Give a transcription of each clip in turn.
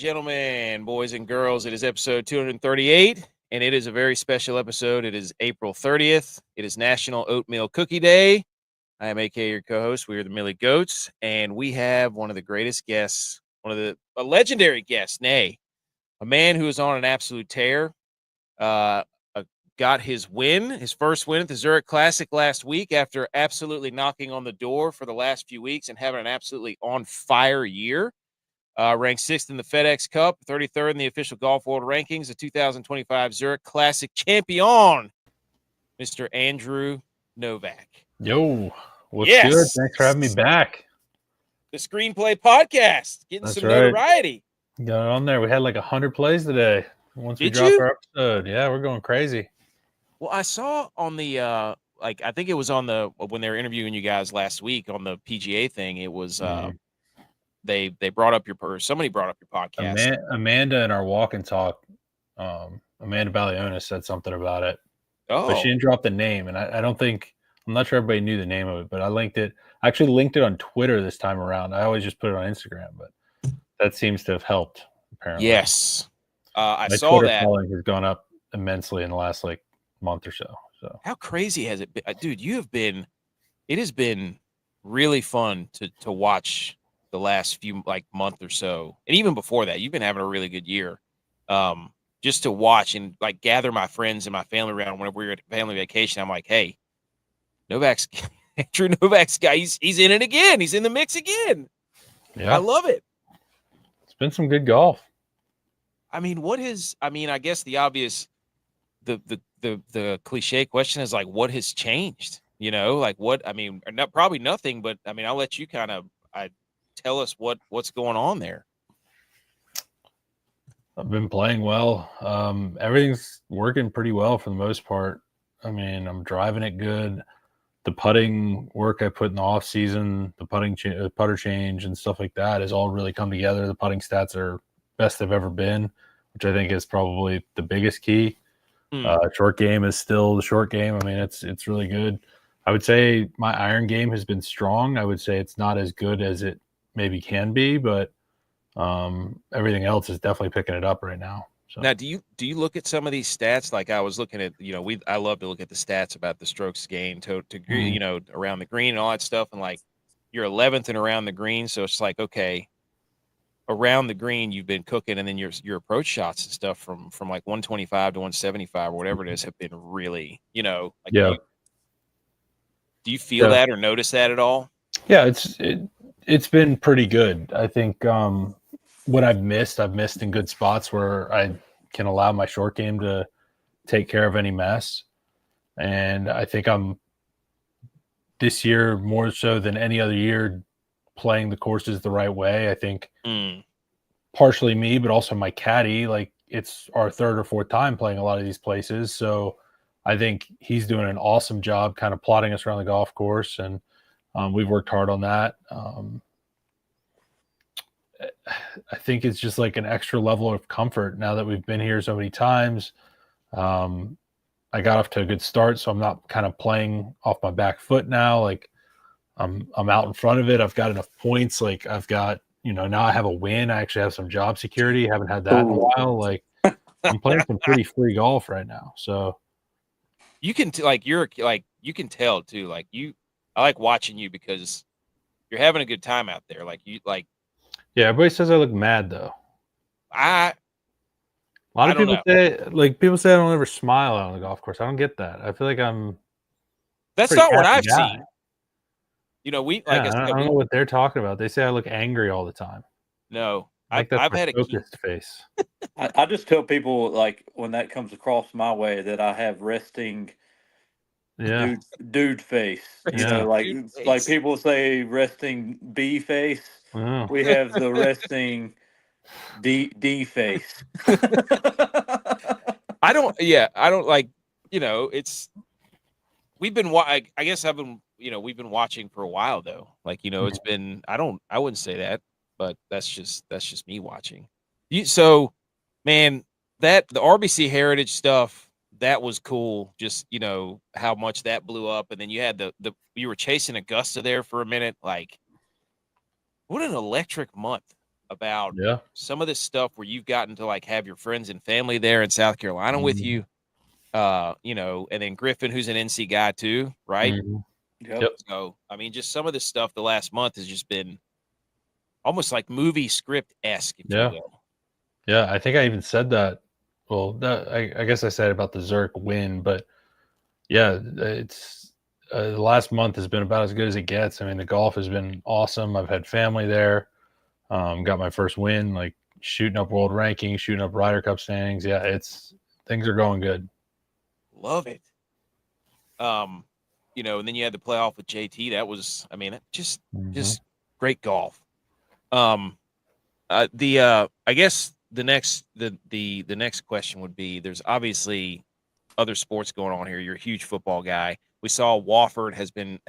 gentlemen, boys and girls, it is episode 238, and it is a very special episode. It is April 30th. It is National Oatmeal Cookie Day. I am AK, your co-host. We are the Millie Goats, and we have one of the greatest guests, a legendary guest, a man who is on an absolute tear. Got his first win at the Zurich Classic last week after absolutely knocking on the door for the last few weeks and having an absolutely on fire year. Ranked 6th in the FedEx Cup, 33rd in the official golf world rankings, the 2025 Zurich Classic champion, Mr. Andrew Novak. Yo, what's good? Thanks for having me back. The ScreenPlay Podcast, getting some notoriety. Got it on there. We had like 100 plays today. Once we dropped our episode. Yeah, we're going crazy. Well, I saw on the I think it was on when they were interviewing you guys last week on the PGA thing. It was they brought up somebody brought up your podcast. Amanda in our walk and talk, Amanda Baliona said something about it. Oh, but she didn't drop the name, and I'm not sure everybody knew the name of it, but I actually linked it on Twitter this time around. I always just put it on Instagram, but that seems to have helped apparently. Yes. I My saw Twitter that following has gone up immensely in the last month or so. So how crazy has it been, dude? It has been really fun to watch the last few month or so, and even before that, you've been having a really good year. Just to watch and gather my friends and my family around whenever we were at family vacation. I'm like, hey, Andrew Novak's guy, he's in it again. He's in the mix again. Yeah, I love it. It's been some good golf. I mean, I guess the obvious, the cliche question is what has changed? Probably nothing, but I'll let you kind of tell us what's going on there. I've been playing well. Everything's working pretty well for the most part. I'm driving it good. The putting work I put in the off season, the putter change and stuff like that has all really come together. The putting stats are best they've ever been, which I think is probably the biggest key. Short game is still the short game. It's really good. I would say my iron game has been strong. I would say it's not as good as it maybe can be, but everything else is definitely picking it up right now. So. Now, do you look at some of these stats? I was looking at, I love to look at the stats about the strokes gained to around the green and all that stuff. And you're 11th and around the green. So it's okay, around the green, you've been cooking. And then your approach shots and stuff from 125 to 175 or whatever it is have been really, yeah. Do you feel that or notice that at all? Yeah, it's been pretty good. I think what I've missed in good spots where I can allow my short game to take care of any mess. And I think I'm this year more so than any other year playing the courses the right way. I think partially me, but also my caddy, it's our third or fourth time playing a lot of these places. So I think he's doing an awesome job kind of plotting us around the golf course. And we've worked hard on that. I think it's just an extra level of comfort now that we've been here so many times. I got off to a good start, so I'm not kind of playing off my back foot now. I'm out in front of it. I've got enough points. I've got, now I have a win. I actually have some job security. Haven't had that in a while. I'm playing some pretty free golf right now. So you can you can tell too. I like watching you because you're having a good time out there. Yeah, everybody says I look mad though. A lot of people say I don't ever smile out on the golf course. I don't get that. I feel like I'm. That's not what I've seen. I don't know what they're talking about. They say I look angry all the time. No, I've had a focused face. I just tell people when that comes across my way that I have resting. Yeah, dude face. Like people say resting B face. Oh. We have the resting D face. I don't it's we've been I guess I've been we've been watching for a while though. It's been I wouldn't say that, but that's just me watching. Man, the RBC Heritage stuff, that was cool. Just, how much that blew up. And then you had you were chasing Augusta there for a minute. What an electric month about some of this stuff where you've gotten to like have your friends and family there in South Carolina with you. You know, and then Griffin, who's an NC guy too, right? Yep. So, I mean, just some of this stuff the last month has just been almost like movie script-esque, if you will. Yeah, I think I even said that. Well, I guess I said about the Zurich win, but yeah, it's the last month has been about as good as it gets. I mean, the golf has been awesome. I've had family there. Got my first win, like shooting up world rankings, shooting up Ryder Cup standings. Yeah, things are going good. Love it. You know, and then you had the playoff with JT. That was, I mean, just great golf. I guess the next question would be: there's obviously other sports going on here. You're a huge football guy. We saw Wofford has been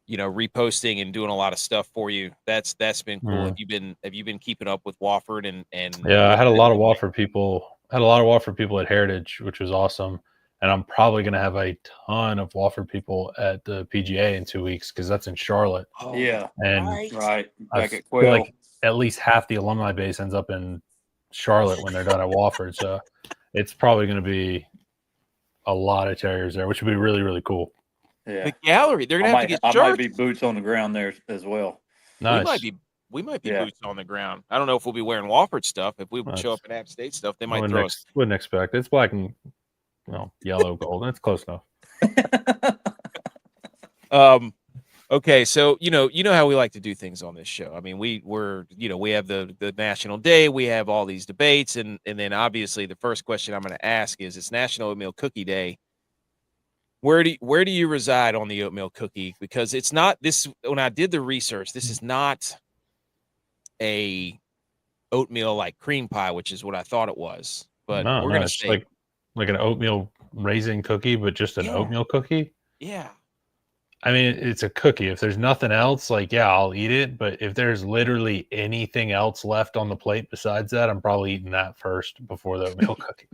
you know, reposting and doing a lot of stuff for you. That's been cool. Have you been keeping up with Wofford and yeah, I had a lot of Wofford people. Had a lot of Wofford people at Heritage, which was awesome. And I'm probably going to have a ton of Wofford people at the PGA in 2 weeks because that's in Charlotte. Oh, yeah. And right. I feel like at least half the alumni base ends up in Charlotte when they're done at Wofford. So it's probably going to be a lot of Terriers there, which would be really, really cool. Yeah. The gallery, they're going to have to get shirts. I might be boots on the ground there as well. Nice. We might be boots on the ground. I don't know if we'll be wearing Wofford stuff. If we show up in App State stuff, they might throw us. Wouldn't expect. It's black and yellow, gold. That's close enough. Okay, so you know how we like to do things on this show. I mean, we have the National Day, we have all these debates, and then obviously the first question I'm going to ask is: it's National Oatmeal Cookie Day. Where do you reside on the oatmeal cookie? Because it's not this. When I did the research, this is not a oatmeal like cream pie, which is what I thought it was. But we're going to say like an oatmeal raisin cookie, but just an oatmeal cookie. Yeah. I mean, it's a cookie. If there's nothing else, like, I'll eat it. But if there's literally anything else left on the plate besides that, I'm probably eating that first before the oatmeal cookie.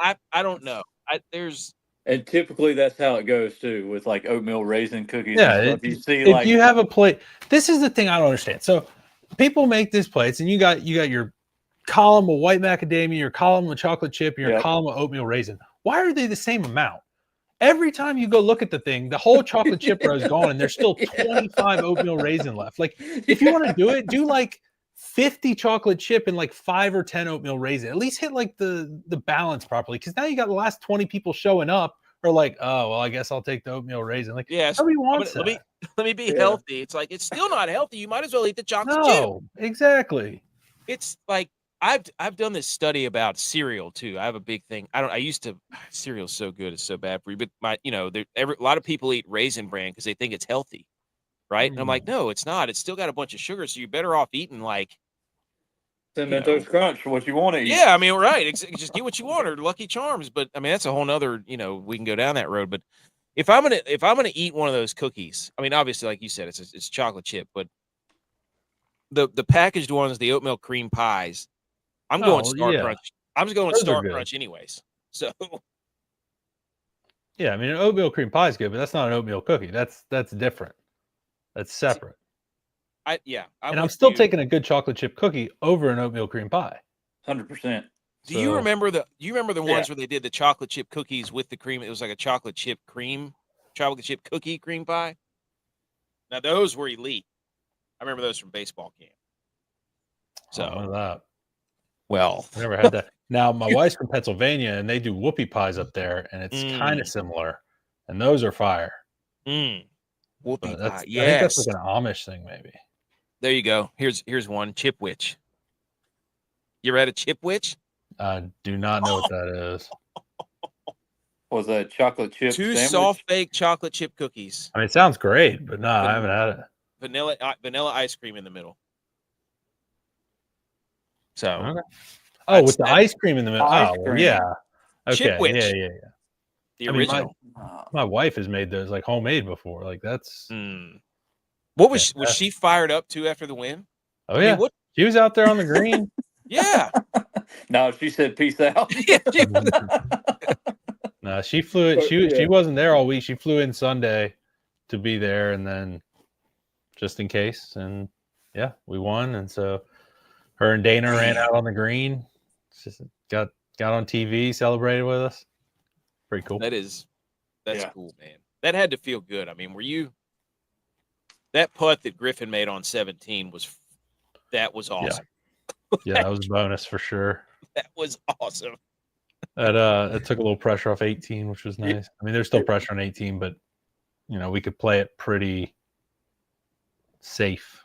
I don't know. And typically that's how it goes too with like oatmeal raisin cookies. Yeah, and stuff. If you have a plate, this is the thing I don't understand. So people make these plates, and you got your column of white macadamia, your column of chocolate chip, your column of oatmeal raisin. Why are they the same amount? Every time you go look at the thing, the whole chocolate chip row is gone, and there's still 25 oatmeal raisin left. Like, if you want to do it, do like 50 chocolate chip and like 5 or 10 oatmeal raisin. At least hit like the balance properly, because now you got the last 20 people showing up are like, oh well, I guess I'll take the oatmeal raisin. Like, nobody wants that. Let me be healthy. It's like, it's still not healthy. You might as well eat the chocolate chip. No, exactly. It's like I've done this study about cereal too. I have a big thing. Cereal's so good, it's so bad for you. But a lot of people eat Raisin Bran because they think it's healthy, right? And I'm like, no, it's not. It's still got a bunch of sugar, so you're better off eating like Cinnamon Toast Crunch for what you want to eat. Yeah, I mean, right. Just get what you want, or Lucky Charms. But I mean, that's a whole nother. We can go down that road. But if I'm gonna eat one of those cookies, I mean, obviously, like you said, it's chocolate chip, but the packaged ones, the oatmeal cream pies, I'm going Star Crunch. I'm just going Star Crunch anyways. So yeah, I mean, an oatmeal cream pie is good, but that's not an oatmeal cookie. That's different. That's separate. I'm still taking a good chocolate chip cookie over an oatmeal cream pie. 100%. Do you remember the ones where they did the chocolate chip cookies with the cream? It was like a chocolate chip cookie cream pie. Now those were elite. I remember those from baseball camp. So that. Well, I never had that. Now my wife's from Pennsylvania, and they do whoopie pies up there, and it's kind of similar, and those are fire. Whoopie pie. Yes. I think that's like an Amish thing, maybe. There you go. Here's one. Chipwich. You ever had a Chipwich? I do not know what that is. Was that chocolate chip Two sandwich? soft baked chocolate chip cookies. I mean, it sounds great, but no, I haven't had it. Vanilla ice cream in the middle. So, okay. With the ice cream in the middle. Yeah. Okay. Chipwich. Yeah. The original. My wife has made those like homemade before. Like that's. What was she fired up to after the win? Oh yeah, she was out there on the green. Yeah. No, she said peace out. No, she flew it. She wasn't there all week. She flew in Sunday to be there, and then just in case, and yeah, we won, and so her and Dana ran out on the green. Just got on TV, celebrated with us. Pretty cool. That's cool, man. That had to feel good. I mean, that putt that Griffin made on 17 was awesome. Yeah, that was a bonus for sure. That was awesome. It took a little pressure off 18, which was nice. I mean, there's still pressure on 18, but we could play it pretty safe.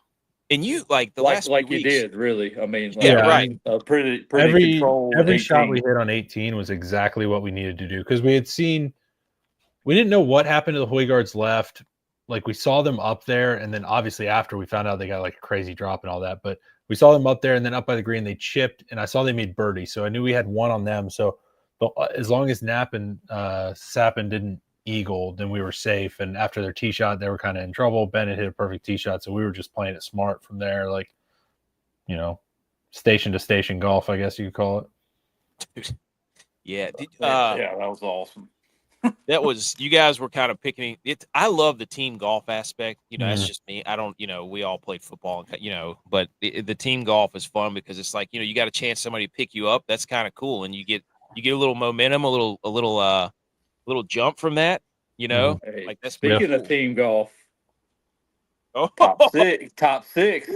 And you last few weeks, you did, really. I mean, right. Pretty controlled. Every shot we hit on 18 was exactly what we needed to do, because we didn't know what happened to the Højgaards left. Like, we saw them up there, and then obviously after we found out they got like a crazy drop and all that, but we saw them up there, and then up by the green they chipped, and I saw they made birdie, so I knew we had one on them. So as long as Knapp and Sappin didn't eagle, then we were safe. And after their tee shot, they were kind of in trouble. Bennett hit a perfect tee shot, so we were just playing it smart from there, like, station to station golf, I guess you could call it. Dude. Yeah. That was awesome. That was, you guys were kind of picking it. I love the team golf aspect. That's just me. I don't, we all played football, but the team golf is fun because it's like, you got a chance somebody to pick you up. That's kind of cool. And you get a little momentum, a little jump from that, Hey, like that's speaking of team golf. Oh. Top six.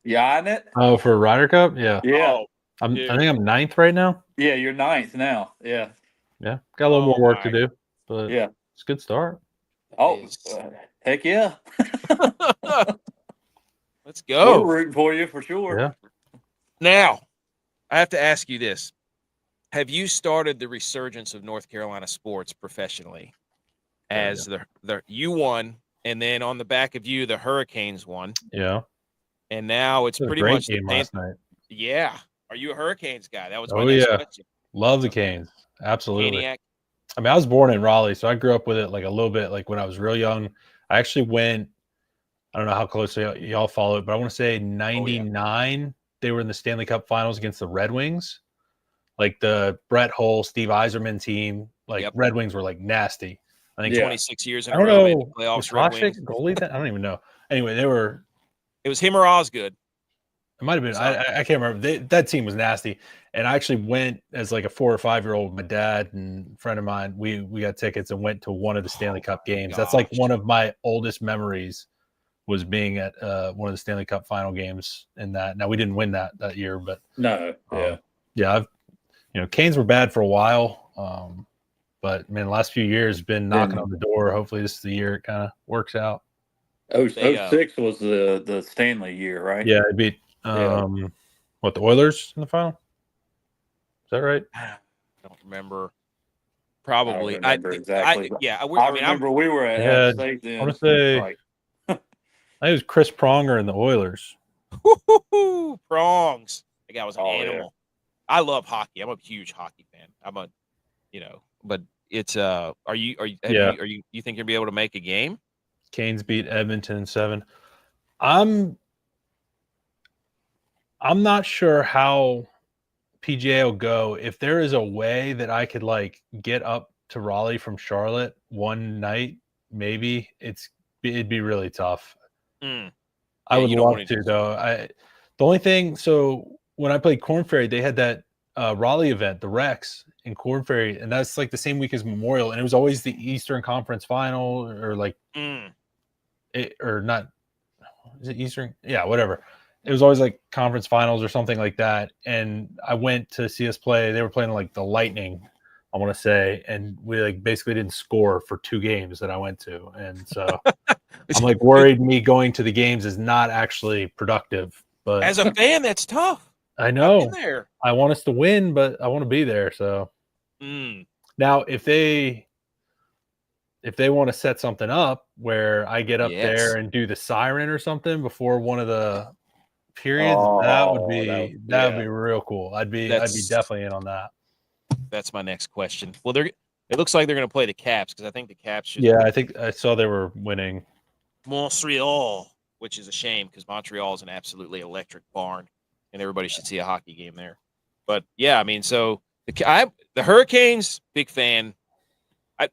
Yeah, on it. Oh, for Ryder Cup? Yeah. Yeah. I think I'm ninth right now. Yeah, you're ninth now. Yeah. Yeah. Got a little more work to do, but yeah, it's a good start. Oh, heck yeah. Let's go. We're rooting for you for sure. Yeah. Now, I have to ask you this. Have you started the resurgence of North Carolina sports professionally? As you won, and then on the back of you, the Hurricanes won. Yeah. And now it's pretty much the game last night. Yeah. Are you a Hurricanes guy? That was my next question. Love the Canes. Absolutely. Maniac. I mean, I was born in Raleigh, so I grew up with it like a little bit. Like when I was real young, I actually went, I don't know how close y'all follow it, but I want to say 99, they were in the Stanley Cup Finals against the Red Wings. Like the Brett Hull, Steve Yzerman team, Red Wings were like nasty. I think 26 years in a row in the playoffs. Red Wings goalie. I don't even know. Anyway, they were. It was him or Osgood. It might have been. I can't remember. That team was nasty. And I actually went as like a 4 or 5 year old. My dad and a friend of mine, we got tickets and went to one of the Stanley Cup games. That's like one of my oldest memories, was being at one of the Stanley Cup final games in that. Now we didn't win that year, but no, Canes were bad for a while. But man, the last few years been knocking on the door. Hopefully this is the year it kind of works out. 06 was the Stanley year, right? Yeah, it beat the Oilers in the final. Is that right? I don't remember. Probably. I don't remember exactly. I remember we were at state then. I want to say I think it was Chris Pronger and the Oilers. Prongs. That guy was an animal. Yeah. I love hockey. I'm a huge hockey fan. But it's you think you're gonna be able to make a game? Canes beat Edmonton in 7. I'm not sure how PGA will go. If there is a way that I could get up to Raleigh from Charlotte one night, maybe it'd be really tough. I would love to though. The only thing, so when I played Corn Ferry, they had that Raleigh event, the Rex in Corn Ferry, and that's like the same week as Memorial, and it was always the Eastern Conference Final, or or not, is it Eastern? Yeah, whatever. It was always like conference finals or something like that. And I went to see us play. They were playing like the Lightning, I want to say, and we basically didn't score for 2 games that I went to, and so I'm worried me going to the games is not actually productive. But as a fan, that's tough. I know. I want us to win, but I want to be there. So now, if they want to set something up where I get up there and do the siren or something before one of the periods, that would be real cool. I'd be definitely in on that. That's my next question. Well, it looks like they're going to play the Caps, because I think the Caps should. Yeah, I think I saw they were winning Montreal, which is a shame because Montreal is an absolutely electric barn, and everybody should see a hockey game there. But yeah, I mean, so the Hurricanes, big fan.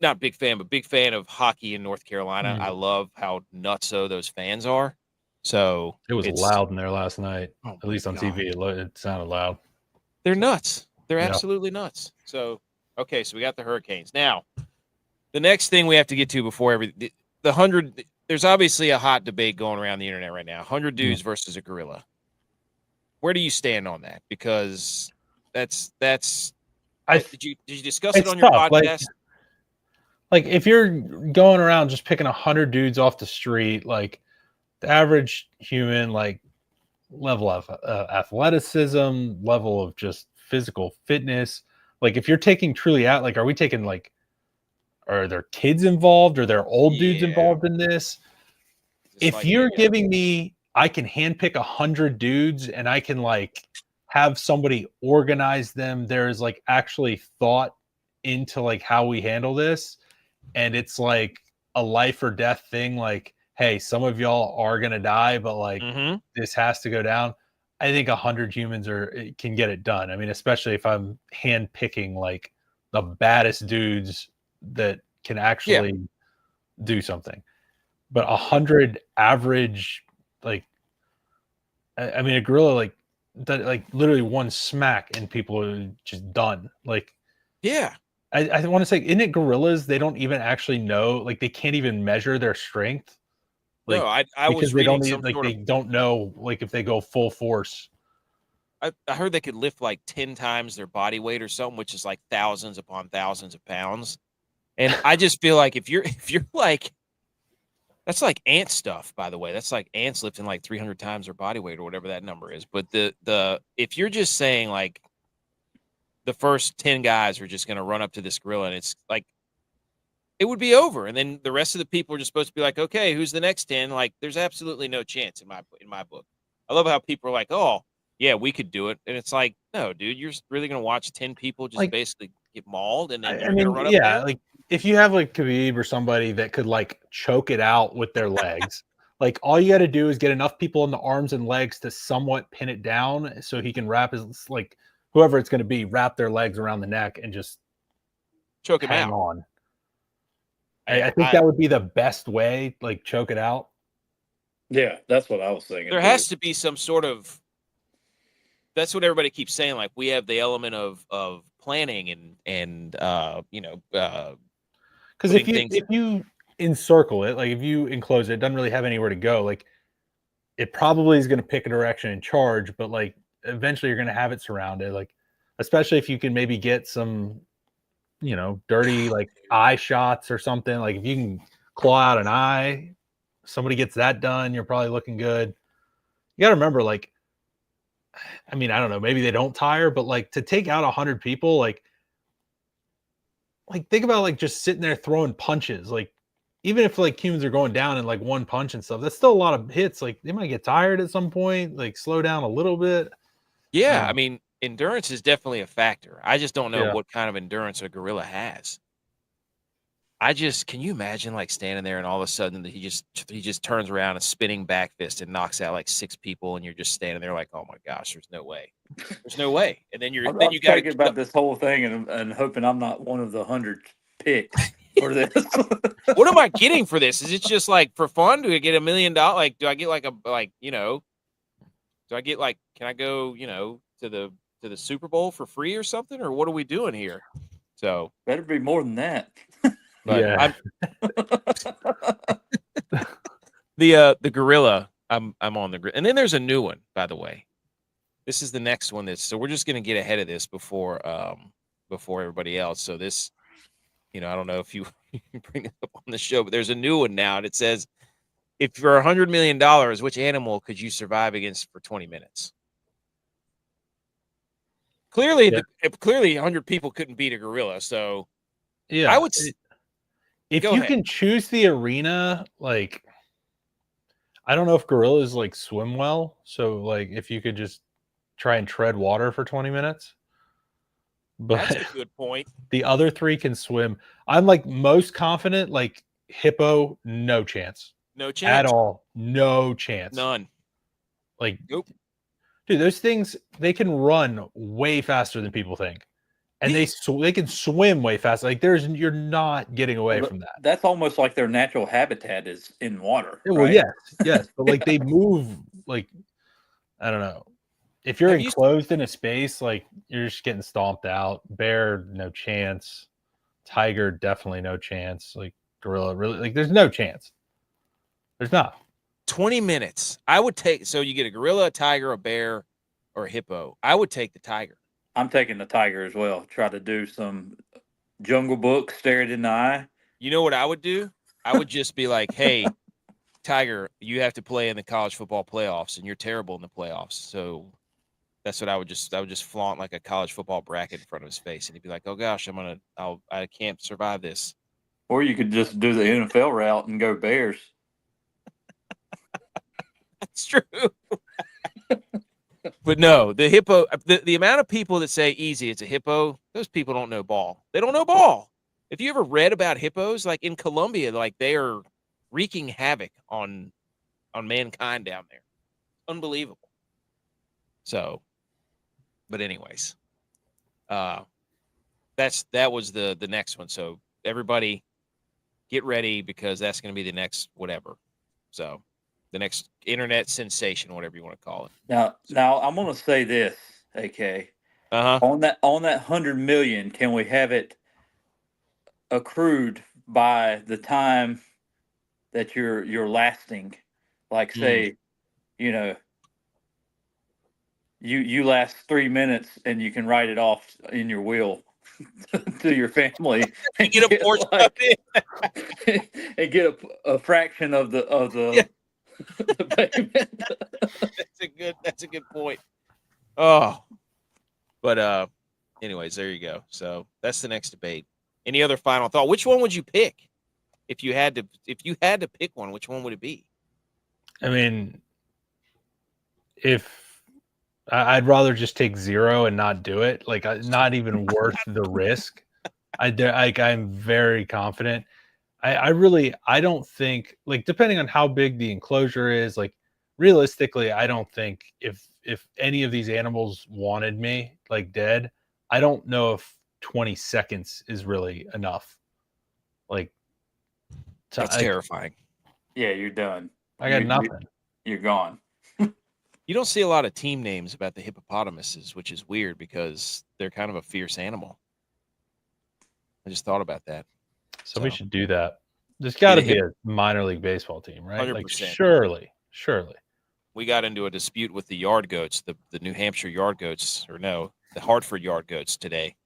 Not big fan, but big fan of hockey in North Carolina. I love how nutso those fans are. So it was loud in there last night. Oh at least on God. TV, it sounded loud. They're nuts. They're absolutely nuts. So, okay, so we got the Hurricanes. Now, the next thing we have to get to before the 100, there's obviously a hot debate going around the internet right now. 100 dudes versus a gorilla. Where do you stand on that? Because did you discuss it on your podcast? Like if you're going around just picking 100 dudes off the street, like the average human, like level of athleticism, level of just physical fitness, like if you're taking truly out, like are we taking like, are there kids involved? Are there old dudes involved in this? If like you're giving me, I can handpick 100 dudes and I can like have somebody organize them. There's like actually thought into like how we handle this. And it's like a life or death thing. Like, hey, some of y'all are going to die, but like this has to go down. I think 100 humans can get it done. I mean, especially if I'm handpicking like the baddest dudes that can actually do something. But 100 average, like, I mean, a gorilla, like, that, like literally one smack and people are just done. Like, I want to say, isn't it gorillas? They don't even actually know, like, they can't even measure their strength. Like, no, I was reading they don't know, like, if they go full force. I heard they could lift like 10 times their body weight or something, which is like thousands upon thousands of pounds. And I just feel like if you're like, that's like ant stuff, by the way. That's like ants lifting like 300 times their body weight or whatever that number is. But if you're just saying like the first 10 guys are just going to run up to this gorilla and it's like, it would be over. And then the rest of the people are just supposed to be like, okay, who's the next 10? Like, there's absolutely no chance in my book. I love how people are like, oh, yeah, we could do it. And it's like, no, dude, you're really going to watch 10 people just like, basically get mauled and then you're going to run up there? Like, if you have like Khabib or somebody that could like choke it out with their legs, like all you got to do is get enough people in the arms and legs to somewhat pin it down so he can wrap his, like, whoever it's going to be, wrap their legs around the neck and just choke him out. On. I think that would be the best way, like choke it out. Yeah, that's what I was thinking. There has to be some sort of, that's what everybody keeps saying. Like we have the element of planning and you know, because if you encircle it, like if you enclose it, it doesn't really have anywhere to go. Like it probably is going to pick a direction and charge, but like eventually you're going to have it surrounded. Like especially if you can maybe get some, you know, dirty like eye shots or something. Like if you can claw out an eye, somebody gets that done, you're probably looking good. You got to remember, like, I mean, I don't know, maybe they don't tire, but like to take out 100 people, like think about like just sitting there throwing punches. Like even if like humans are going down in like one punch and stuff, that's still a lot of hits. Like they might get tired at some point, like slow down a little bit. Yeah, I mean, endurance is definitely a factor. I just don't know what kind of endurance a gorilla has. Can you imagine like standing there and all of a sudden he just turns around and spinning back fist and knocks out like 6 people and you're just standing there like, oh my gosh, there's no way. There's no way. And then you got to think about this whole thing and hoping I'm not one of the 100 picked for this. What am I getting for this? Is it just like for fun? Do I get $1 million? Like, do I get like do I get like, can I go, you know, to the Super Bowl for free or something? Or what are we doing here? So better be more than that. But the gorilla, I'm on the grid. And then there's a new one, by the way. This is the next one so we're just gonna get ahead of this before everybody else. So this, you know, I don't know if you bring it up on the show, but there's a new one now, and it says, if for $100 million, which animal could you survive against for 20 minutes? Clearly, clearly 100 people couldn't beat a gorilla. So I would. If you can choose the arena, like, I don't know if gorillas like swim well. So like if you could just try and tread water for 20 minutes. But that's a good point. The other 3 can swim. I'm like most confident, like hippo, no chance. No chance. At all. No chance. None. Like, nope. Dude, those things, they can run way faster than people think. and they can swim way fast. Like you're not getting away from that. That's almost like their natural habitat is in water. Yeah, well, right? yes, but like they move like I don't know. If you're enclosed in a space, like you're just getting stomped out. Bear, no chance. Tiger, definitely no chance. Like gorilla, really, like there's no chance. There's not. 20 minutes. I would take. So you get a gorilla, a tiger, a bear, or a hippo. I would take the tiger. I'm taking the tiger as well. Try to do some Jungle Book, stare it in the eye. You know what I would do? I would just be like, hey, Tiger, you have to play in the college football playoffs, and you're terrible in the playoffs. So that's what I would just flaunt like a college football bracket in front of his face, and he'd be like, oh gosh, I can't survive this. Or you could just do the NFL route and go Bears. That's true. But no, the hippo, the amount of people that say easy, it's a hippo, those people don't know ball. They don't know ball. If you ever read about hippos, like in Colombia, like they are wreaking havoc on mankind down there. Unbelievable. So, but anyways, that was the next one. So everybody get ready because that's going to be the next whatever. So the next internet sensation, whatever you want to call it. Now I'm going to say this, AK. On that 100 million, can we have it accrued by the time that you're lasting? Like say, you last 3 minutes and you can write it off in your will to your family and get a portion of it and get a fraction of the the payment. That's a good point. Oh, but anyways, there you go. So that's the next debate. Any other final thought? Which one would you pick if you had to pick one? Which one would it be? I mean, if I'd rather just take 0 and not do it, like not even worth the risk. I'm very confident. I don't think, like, depending on how big the enclosure is, like realistically, I don't think if any of these animals wanted me like dead, I don't know if 20 seconds is really enough. Like that's terrifying. Yeah, you're done. I got nothing. You're gone. You don't see a lot of team names about the hippopotamuses, which is weird because they're kind of a fierce animal. I just thought about that. So we should do that. There's got to be a minor league baseball team, right? 100%. Like surely. We got into a dispute with the yard goats, the New Hampshire yard goats, or no, the Hartford yard goats today.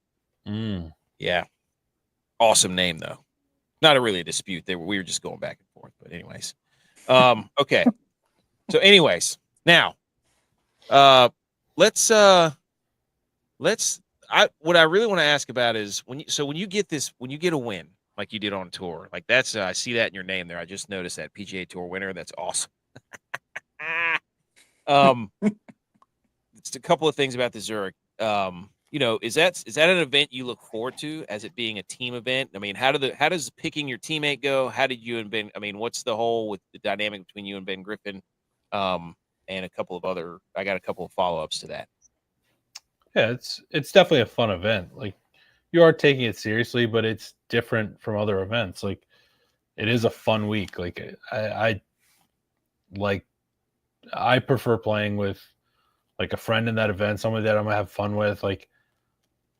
Yeah. Awesome name, though. Not really a dispute. We were just going back and forth. But anyways. Okay. So anyways, now what I really want to ask about is when you get a win like you did on tour, like that's I see that in your name there. I just noticed that PGA Tour winner. That's awesome. It's a couple of things about the Zurich. Is that an event you look forward to as it being a team event? I mean, how does picking your teammate go? How did you and Ben? I mean, what's the whole with the dynamic between you and Ben Griffin? And a couple of other. I got a couple of follow-ups to that. Yeah, it's definitely a fun event. Like you are taking it seriously, but it's different from other events. Like it is a fun week. Like I prefer playing with like a friend in that event, somebody that I'm gonna have fun with. Like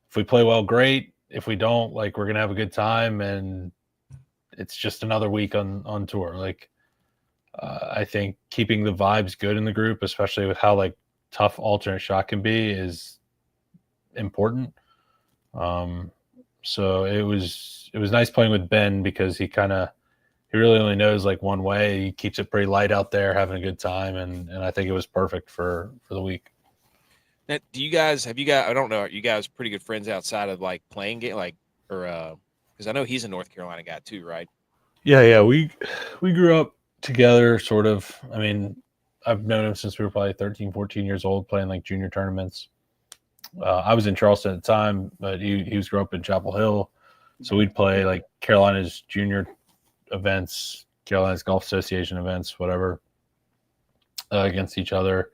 if we play well, great. If we don't, like we're gonna have a good time, and it's just another week on tour. Like I think keeping the vibes good in the group, especially with how like tough alternate shot can be, is important. So it was nice playing with Ben because he really only knows like one way. He keeps it pretty light out there, having a good time, and I think it was perfect for the week. Now, I don't know, are you guys pretty good friends outside of like playing game, like, or because I know he's a North Carolina guy too, right? Yeah, we grew up together, sort of. I mean, I've known him since we were probably 13, 14 years old, playing like junior tournaments. I was in Charleston at the time, but he was grew up in Chapel Hill, so we'd play like Carolina's junior events, Carolina's Golf Association events, whatever, against each other.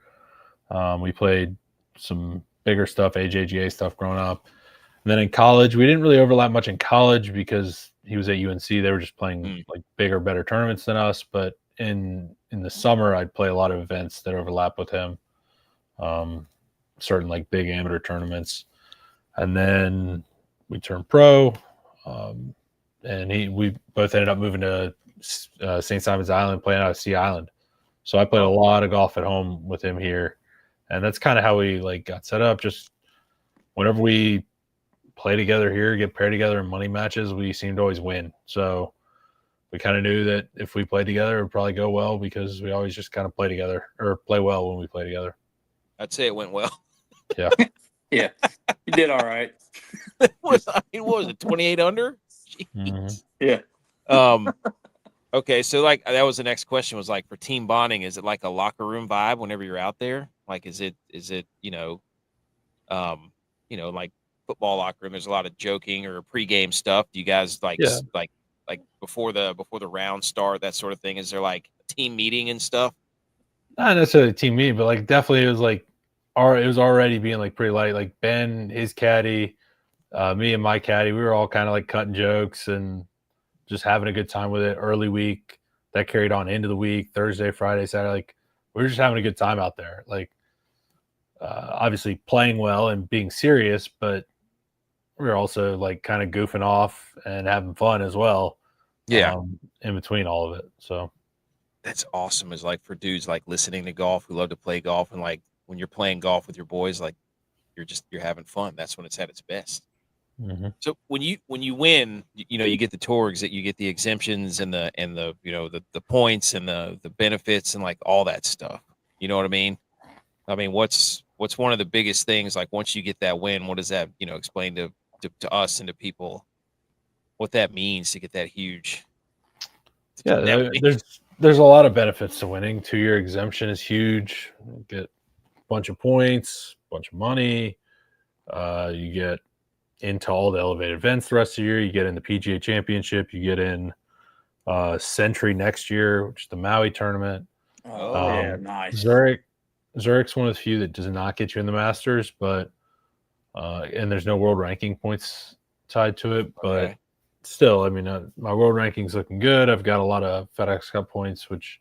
We played some bigger stuff, AJGA stuff growing up. And then in college, we didn't really overlap much in college because he was at UNC. They were just playing like bigger, better tournaments than us. But in the summer, I'd play a lot of events that overlap with him. Certain like big amateur tournaments. And then we turned pro. And we both ended up moving to St. Simon's Island, playing out of Sea Island. So I played a lot of golf at home with him here. And that's kind of how we like got set up. Just whenever we play together here, get paired together in money matches, we seem to always win. So we kind of knew that if we played together, it would probably go well because we always just kind of play together or play well when we play together. I'd say it went well. Yeah. Yeah. You did all right. What was it, 28 under? Mhm. Yeah. Okay, so like that was the next question, was like for team bonding, is it like a locker room vibe whenever you're out there? Like is it like football locker room, there's a lot of joking or pregame stuff. Do you guys like like before the round start, that sort of thing? Is there like a team meeting and stuff? Not necessarily a team meeting, but like definitely it was like it was already being like pretty light. Like Ben, his caddy, me and my caddy, we were all kind of like cutting jokes and just having a good time with it. Early week that carried on into the week, Thursday, Friday, Saturday. Like we were just having a good time out there. Like obviously playing well and being serious, but we were also like kind of goofing off and having fun as well. Yeah. In between all of it. So That's awesome. Is like for dudes like listening to golf who love to play golf, and like when you're playing golf with your boys, like you're having fun. That's when it's at its best. mm-hmm. So when you win, you get the tour, you get the exemptions and the the points and the benefits and like all that stuff. You know what I mean? I mean, what's one of the biggest things, like once you get that win, what does that, explain to us and to people what that means to get that huge? Yeah, there's a lot of benefits to winning. 2-year exemption is huge. You get a bunch of points, a bunch of money. You get into all the elevated events the rest of the year. You get in the PGA Championship. You get in Century next year, which is the Maui tournament. Oh, yeah, nice. Zurich's one of the few that does not get you in the Masters, but and there's no world ranking points tied to it. But Okay. still, I mean, my world ranking's looking good. I've got a lot of FedEx Cup points, which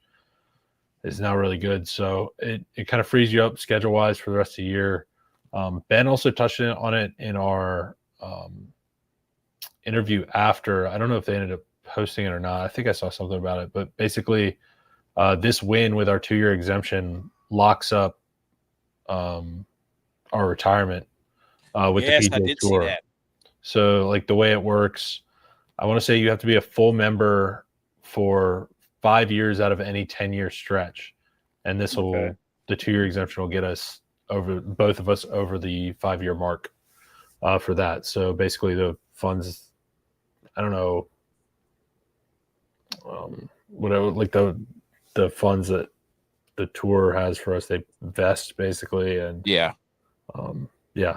is now really good. So it kind of frees you up schedule wise for the rest of the year. Ben also touched on it in our interview after. I don't know if they ended up posting it or not. I think I saw something about it, but basically this win with our 2-year exemption locks up our retirement with the PGA I did Tour. see that. So like the way it works, I want to say you have to be a full member for 5 years out of any 10-year stretch. And this will, the 2-year exemption will get us both of us over the 5-year mark for that. So basically the funds, I don't know, whatever, like the funds that the tour has for us, they vest basically. And Yeah.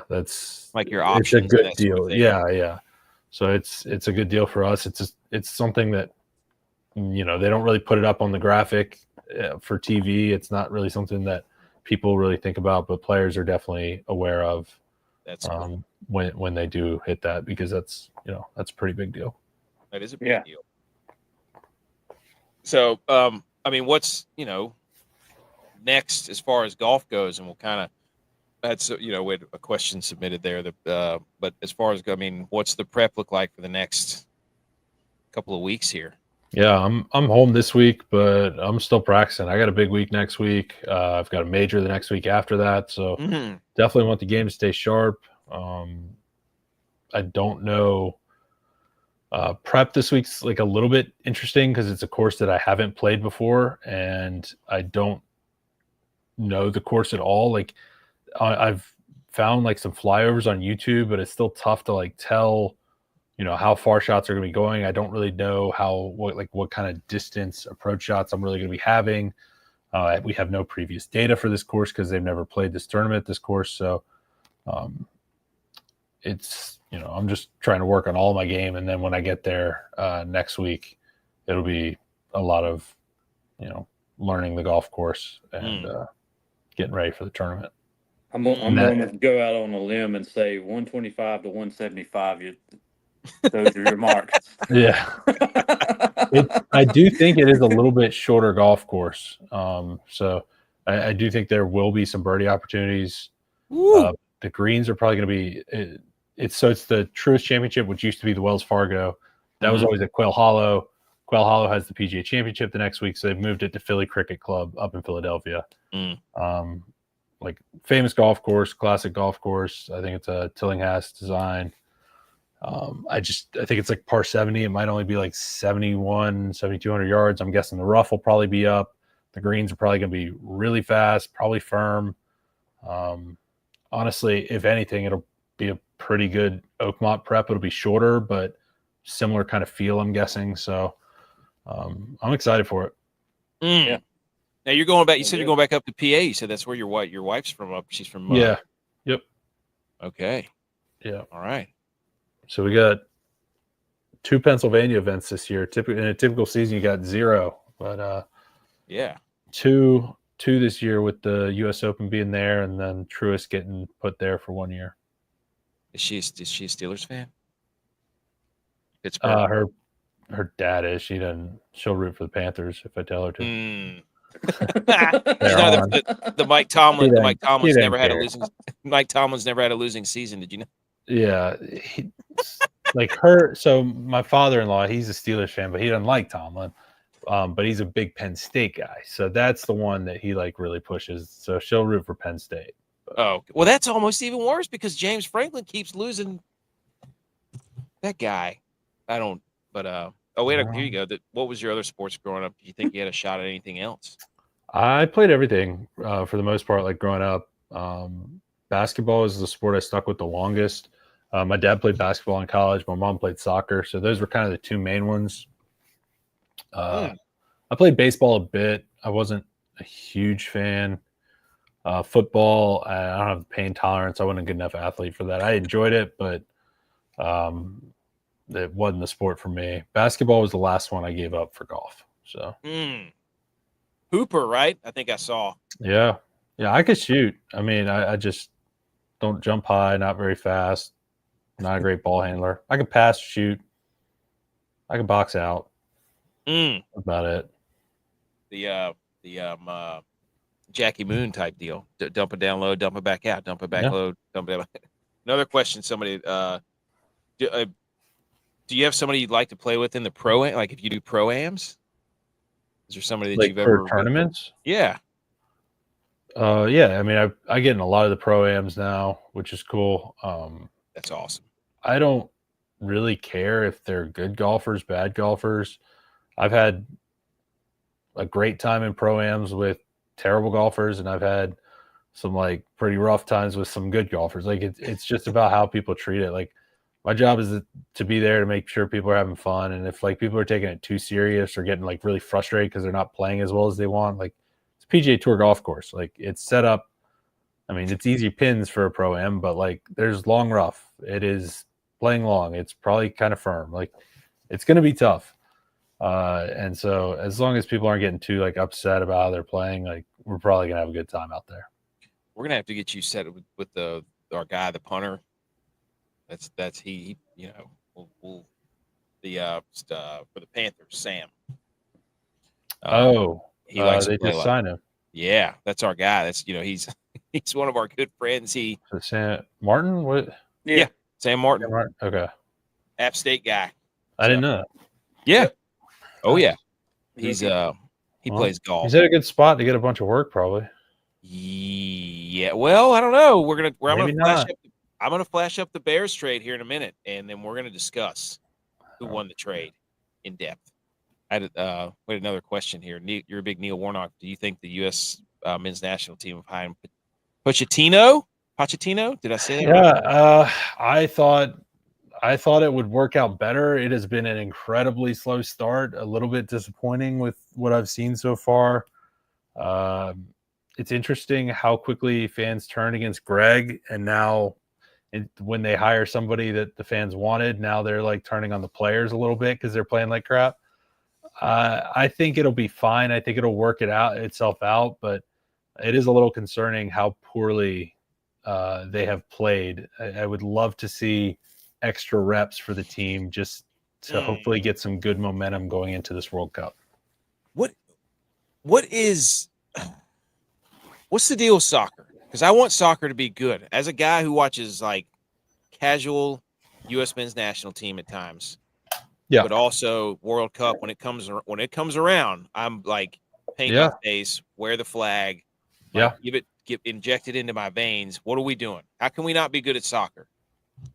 That's like your options. It's a good deal. Sort of yeah. So it's a good deal for us. It's something that, they don't really put it up on the graphic for TV. It's not really something that people really think about, but players are definitely aware of. That's cool. when they do hit that, because that's a pretty big deal. That is a big deal. So, I mean, what's, next as far as golf goes, and we'll kind of, that's, we had a question submitted there, but as far as, what's the prep look like for the next couple of weeks here? Yeah, I'm home this week, but I'm still practicing. I got a big week next week. I've got a major the next week after that. So definitely want the game to stay sharp. I don't know. Prep this week's like a little bit interesting because it's a course that I haven't played before, and I don't know the course at all. Like I've found like some flyovers on YouTube, but it's still tough to like tell, how far shots are going to be going. I don't really know what kind of distance approach shots I'm really going to be having. We have no previous data for this course because they've never played this tournament, this course. So it's, I'm just trying to work on all my game. And then when I get there next week, it'll be a lot of, learning the golf course and getting ready for the tournament. I'm going to go out on a limb and say 125 to 175. Those are your marks. Yeah. I do think it is a little bit shorter golf course. So I do think there will be some birdie opportunities. The greens are probably going to be it's the Truist Championship, which used to be the Wells Fargo. That was always at Quail Hollow. Quail Hollow has the PGA Championship the next week, so they've moved it to Philly Cricket Club up in Philadelphia. Like famous golf course, classic golf course. I think it's a Tillinghast design. I think it's like par 70. It might only be like 7,200 yards. I'm guessing the rough will probably be up. The greens are probably going to be really fast, probably firm. Honestly, if anything, it'll be a pretty good Oakmont prep. It'll be shorter, but similar kind of feel, I'm guessing. So I'm excited for it. Yeah. Now you're going back. You said you're going back up to PA. You said that's where your wife's from. Up. She's from. Yeah. Yep. Okay. Yeah. All right. So we got 2 Pennsylvania events this year. In a typical season, you got 0, but yeah, two this year with the U.S. Open being there, and then Truist getting put there for 1 year. Is she a Steelers fan? Pittsburgh. Her dad is. She'll root for the Panthers if I tell her to. The Mike Tomlin. Mike Tomlin's never had a losing. Mike Tomlin's never had a losing season. Did you know? Yeah, like her. So my father-in-law, he's a Steelers fan, but he doesn't like Tomlin. But he's a big Penn State guy, so that's the one that he like really pushes. So she'll root for Penn State. But. Oh, well, that's almost even worse because James Franklin keeps losing. That guy, I don't. But here you go. What was your other sports growing up? Do you think you had a shot at anything else? I played everything for the most part. Like growing up, basketball is the sport I stuck with the longest. My dad played basketball in college. My mom played soccer. So those were kind of the 2 main ones. I played baseball a bit. I wasn't a huge fan. Football, I don't have pain tolerance. I wasn't a good enough athlete for that. I enjoyed it, but it wasn't the sport for me. Basketball was the last one I gave up for golf. So Hooper, right? I think I saw. Yeah, I could shoot. I mean, I just don't jump high, not very fast, not a great ball handler. I can pass, shoot. I can box out. That's about it. The Jackie Moon type deal. Dump it down low, dump it back out, dump it back low, dump it down. Another question. Somebody, do you have somebody you'd like to play with in the pro? Like if you do pro-ams? Is there somebody that like you've ever tournaments? Yeah. Yeah. I mean, I get in a lot of the pro-ams now, which is cool. That's awesome. I don't really care if they're good golfers, bad golfers. I've had a great time in pro-ams with terrible golfers, and I've had some like pretty rough times with some good golfers. Like it's just about how people treat it. Like my job is to be there to make sure people are having fun. And if like people are taking it too serious or getting like really frustrated because they're not playing as well as they want, like it's a PGA Tour golf course. Like it's set up. I mean, it's easy pins for a pro-am, but like there's long rough. It is playing long. It's probably kind of firm. Like it's going to be tough. And so as long as people aren't getting too like upset about how they're playing, like we're probably gonna have a good time out there. We're gonna have to get you set with our guy, the punter. That's he we'll for the Panthers, Sam. He likes they to play just signed him. Yeah, that's our guy. That's he's one of our good friends. Sam Martin? What? Yeah, Sam Martin. Okay. App State guy. I didn't know that. Yeah. Oh yeah. He's plays golf. He's at a good spot to get a bunch of work, probably. Yeah. Well, I don't know. I'm gonna flash up the Bears trade here in a minute, and then we're gonna discuss who won the trade in depth. I had another question here. You're a big Neil Warnock. Do you think the U.S. Men's national team of behind Pochettino? Did I say that right? Yeah. I thought it would work out better. It has been an incredibly slow start, a little bit disappointing with what I've seen so far. It's interesting how quickly fans turn against Greg, and now when they hire somebody that the fans wanted, now they're like turning on the players a little bit because they're playing like crap. I think it'll be fine. I think it'll work itself out, but it is a little concerning how poorly they have played. I would love to see extra reps for the team just to hopefully get some good momentum going into this World Cup. What's the deal with soccer? Because I want soccer to be good. As a guy who watches like casual U.S. men's national team at times, but also World Cup when it comes around, I'm like paint my face, wear the flag, like get injected into my veins. What are we doing? How can we not be good at soccer?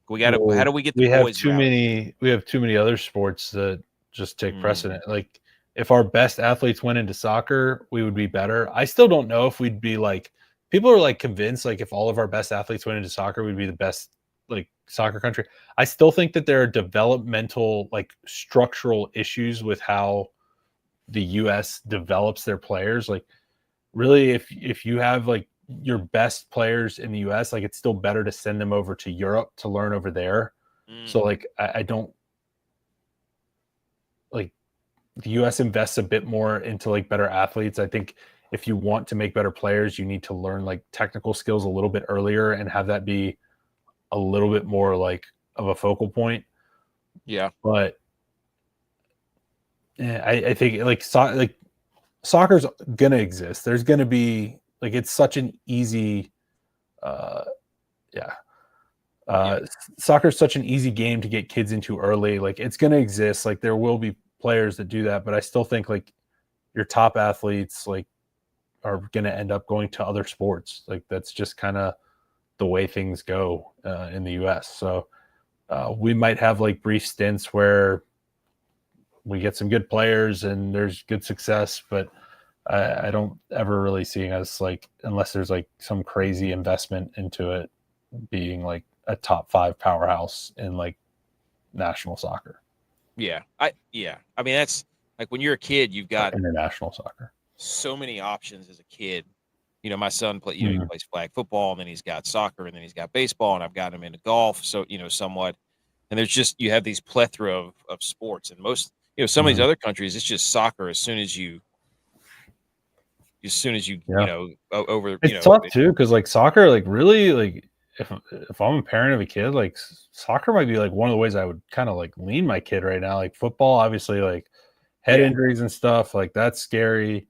How do we get the boys? We have too many other sports that just take precedent. Like if our best athletes went into soccer, we would be better. I still don't know if we'd be like, people are like convinced like if all of our best athletes went into soccer, we'd be the best like soccer country. I still think that there are developmental like structural issues with how the US develops their players. Like really if you have like your best players in the US, like it's still better to send them over to Europe to learn over there. So like I don't like the US invests a bit more into like better athletes. I think if you want to make better players, you need to learn like technical skills a little bit earlier and have that be a little bit more like of a focal point. Yeah. But I think like soccer's going to exist. There's going to be like, it's such an easy, soccer is such an easy game to get kids into early. Like it's going to exist. Like there will be players that do that, but I still think like your top athletes like are going to end up going to other sports. Like that's just kind of the way things go in the US. So we might have like brief stints where we get some good players and there's good success, but I don't ever really see us like, unless there's like some crazy investment into it, being like a top 5 powerhouse in like national soccer. Yeah. I mean, that's like when you're a kid, you've got international soccer. So many options as a kid. You know, my son he plays flag football, and then he's got soccer, and then he's got baseball, and I've got him into golf. So, somewhat. And there's just, you have these plethora of sports, and most, some of these other countries, it's just soccer as soon as you over. It's tough too, because like soccer, like really, like if I'm a parent of a kid, like soccer might be like one of the ways I would kind of like lean my kid right now. Like football, obviously, like head injuries and stuff, like that's scary.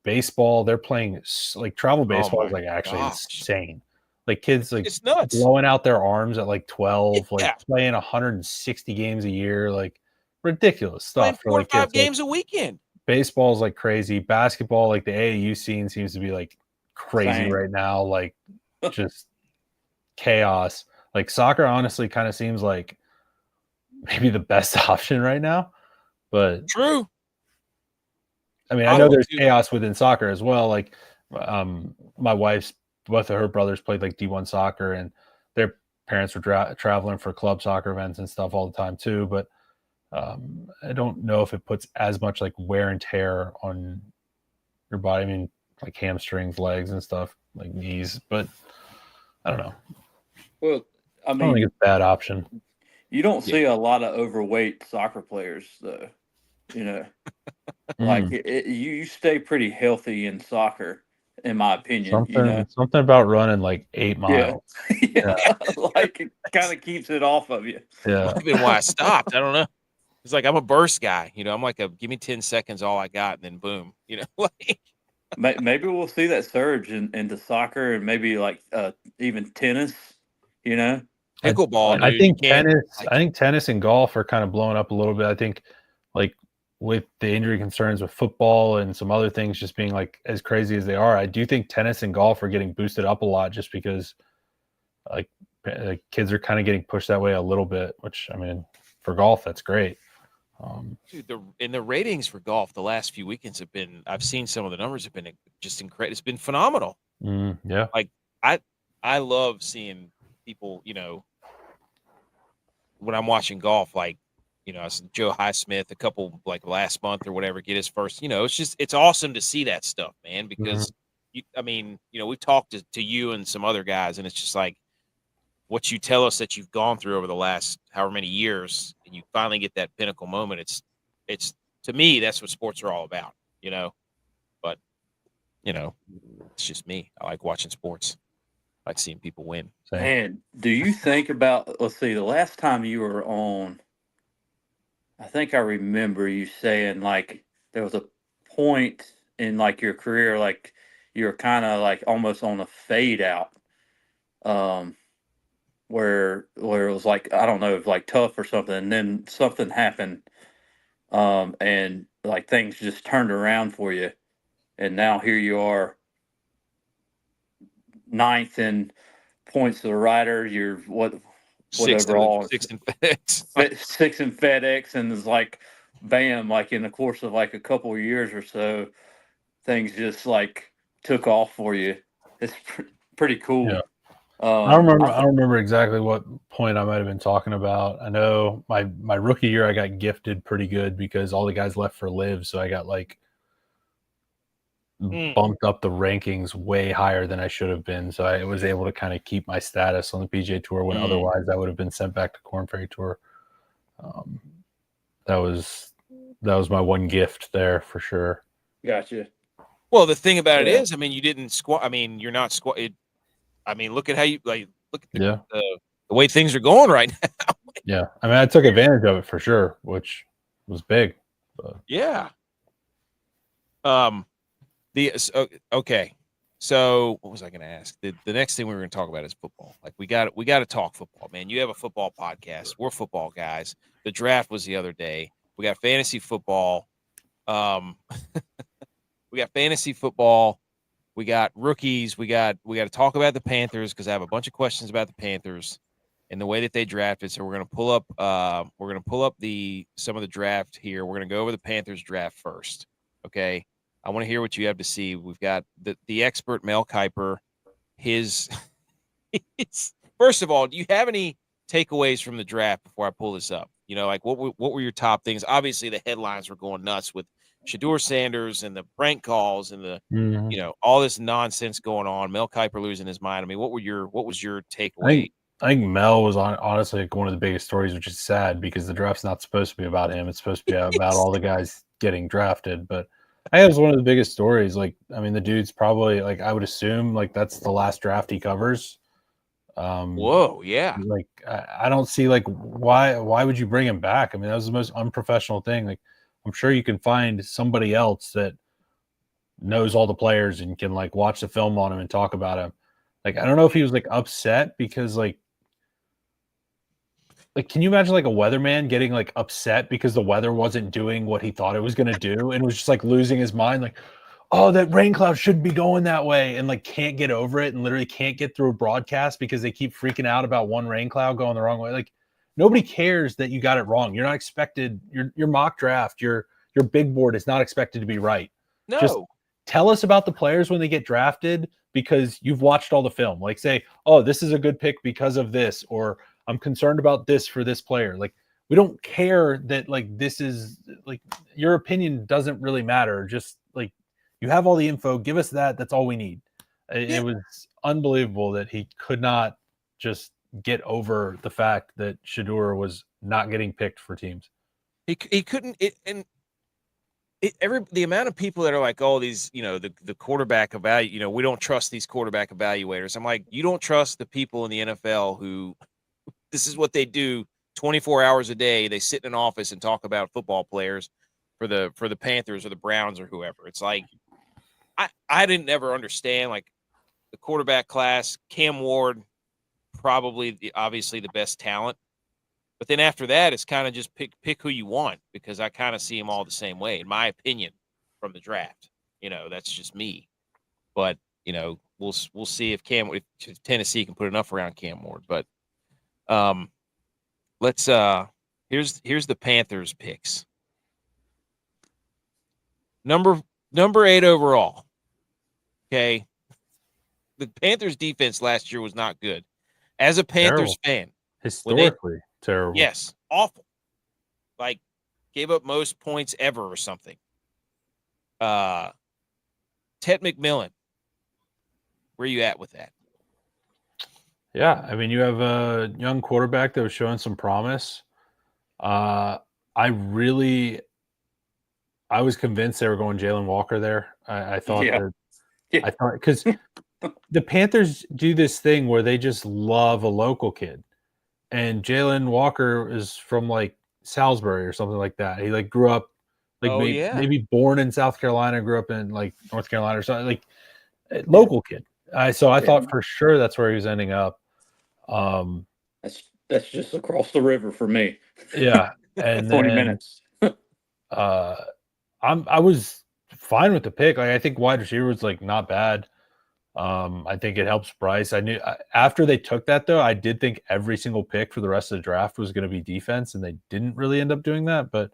Baseball, they're playing like travel baseball is like actually insane. Like kids like it's nuts. Blowing out their arms at like 12, like playing 160 games a year, like ridiculous stuff. Playing 4 to 5 games a weekend. Baseball is like crazy. Basketball, like the AAU scene seems to be like crazy right now, like just chaos. Like soccer honestly kind of seems like maybe the best option right now. But true. I mean, I know there's chaos within soccer as well. Like my wife's, both of her brothers played like D1 soccer, and their parents were traveling for club soccer events and stuff all the time too. But I don't know if it puts as much like wear and tear on your body. I mean, like hamstrings, legs and stuff, like knees, but I don't know. Well, I mean, I don't think it's a bad option. You don't see a lot of overweight soccer players though, like you stay pretty healthy in soccer, in my opinion. Something about running like 8 miles. Like it kind of keeps it off of you. Yeah, might have been why I stopped. I don't know. It's like I'm a burst guy. I'm like give me 10 seconds, all I got, and then boom. Like maybe we'll see that surge into soccer, and maybe like even tennis. Pickleball. I think tennis and golf are kind of blowing up a little bit. I think like with the injury concerns with football and some other things just being like as crazy as they are, I do think tennis and golf are getting boosted up a lot just because like kids are kind of getting pushed that way a little bit, which I mean, for golf, that's great. Dude, the ratings for golf the last few weekends have been, I've seen some of the numbers have been just incredible. It's been phenomenal. Yeah. Like I love seeing people, when I'm watching golf, like, Joe Highsmith a couple like last month or whatever, get his first, it's awesome to see that stuff, man, because we've talked to you and some other guys, and it's just like what you tell us that you've gone through over the last however many years, and you finally get that pinnacle moment. It's to me, that's what sports are all about, but it's just me. I like watching sports. like seeing people win. Same. Man, do you think about, let's see, the last time you were on, I think I remember you saying like there was a point in like your career, like you were kind of like almost on a fade out, where it was like, I don't know, if like tough or something, and then something happened, and like things just turned around for you, and now here you are, ninth in points to the rider. You're Sixth whatever all in FedEx. six in FedEx, and it's like bam, like in the course of like a couple of years or so, things just like took off for you. It's pretty cool. Yeah. I don't remember exactly what point I might have been talking about. I know my rookie year I got gifted pretty good because all the guys left for live, so I got like bumped up the rankings way higher than I should have been. So I was able to kind of keep my status on the PGA Tour when otherwise I would have been sent back to Korn Ferry Tour. That was my one gift there for sure. Gotcha. Well, the thing about it is, I mean, you didn't squat. I mean, you're not squat. I mean, look at how you like. Look at the way things are going right now. Yeah, I mean, I took advantage of it for sure, which was big. But. Yeah. Okay. So what was I going to ask? The next thing we were going to talk about is football. Like we got to talk football, man. You have a football podcast. We're football guys. The draft was the other day. We got fantasy football. We got fantasy football. We got rookies. We got to talk about the Panthers because I have a bunch of questions about the Panthers and the way that they drafted. So we're going to pull up some of the draft here. We're going to go over the Panthers draft first. Okay. I want to hear what you have to see. We've got the expert Mel Kiper. First of all, do you have any takeaways from the draft before I pull this up? You know, like what were your top things? Obviously, the headlines were going nuts with Shedeur Sanders and the prank calls and the you know, all this nonsense going on. Mel Kiper losing his mind. I mean, what was your takeaway? I think Mel was honestly like one of the biggest stories, which is sad because the draft's not supposed to be about him. It's supposed to be about all the guys getting drafted. But I think it was one of the biggest stories. Like, I mean, the dude's probably like, I would assume like that's the last draft he covers. Whoa, yeah. Like, I don't see like why would you bring him back? I mean, that was the most unprofessional thing. Like, I'm sure you can find somebody else that knows all the players and can like watch the film on him and talk about him. Like, I don't know if he was like upset because like, can you imagine like a weatherman getting like upset because the weather wasn't doing what he thought it was going to do and was just like losing his mind? Like, oh, that rain cloud shouldn't be going that way, and like can't get over it and literally can't get through a broadcast because they keep freaking out about one rain cloud going the wrong way. Like, nobody cares that you got it wrong. You're not expected. Your mock draft, your big board is not expected to be right. No. Just tell us about the players when they get drafted because you've watched all the film. Like, say, oh, this is a good pick because of this, or I'm concerned about this for this player. Like, we don't care that like this is like your opinion doesn't really matter. Just like you have all the info, give us that. That's all we need. It was unbelievable that he could not just get over the fact that Shedeur was not getting picked for teams. He couldn't. The amount of people that are like, oh, these, you know, the quarterback you know, we don't trust these quarterback evaluators. I'm like, you don't trust the people in the NFL who this is what they do 24 hours a day. They sit in an office and talk about football players for the Panthers or the Browns or whoever. It's like, I didn't ever understand like the quarterback class. Cam Ward, probably obviously the best talent. But then after that, it's kind of just pick who you want because I kind of see them all the same way, in my opinion, from the draft. You know, that's just me. But you know, we'll see if Tennessee can put enough around Cam Ward. But let's here's the Panthers picks. Number 8 overall. Okay, the Panthers defense last year was not good. As a Panthers fan, historically. Terrible. Yes, awful. Like gave up most points ever or something. Ted McMillan, where are you at with that? Yeah, I mean, you have a young quarterback that was showing some promise. I was convinced they were going Jalen Walker there. I thought that. Yeah. I thought because the Panthers do this thing where they just love a local kid, and Jalen Walker is from like Salisbury or something like that. He like grew up like maybe born in South Carolina, grew up in like North Carolina or something, like local kid. So I thought for sure that's where he was ending up. That's just across the river for me. Yeah, and 20 minutes. I was fine with the pick. Like I think wide receiver was like not bad. I think it helps Bryce. I knew after they took that though, I did think every single pick for the rest of the draft was going to be defense, and they didn't really end up doing that. But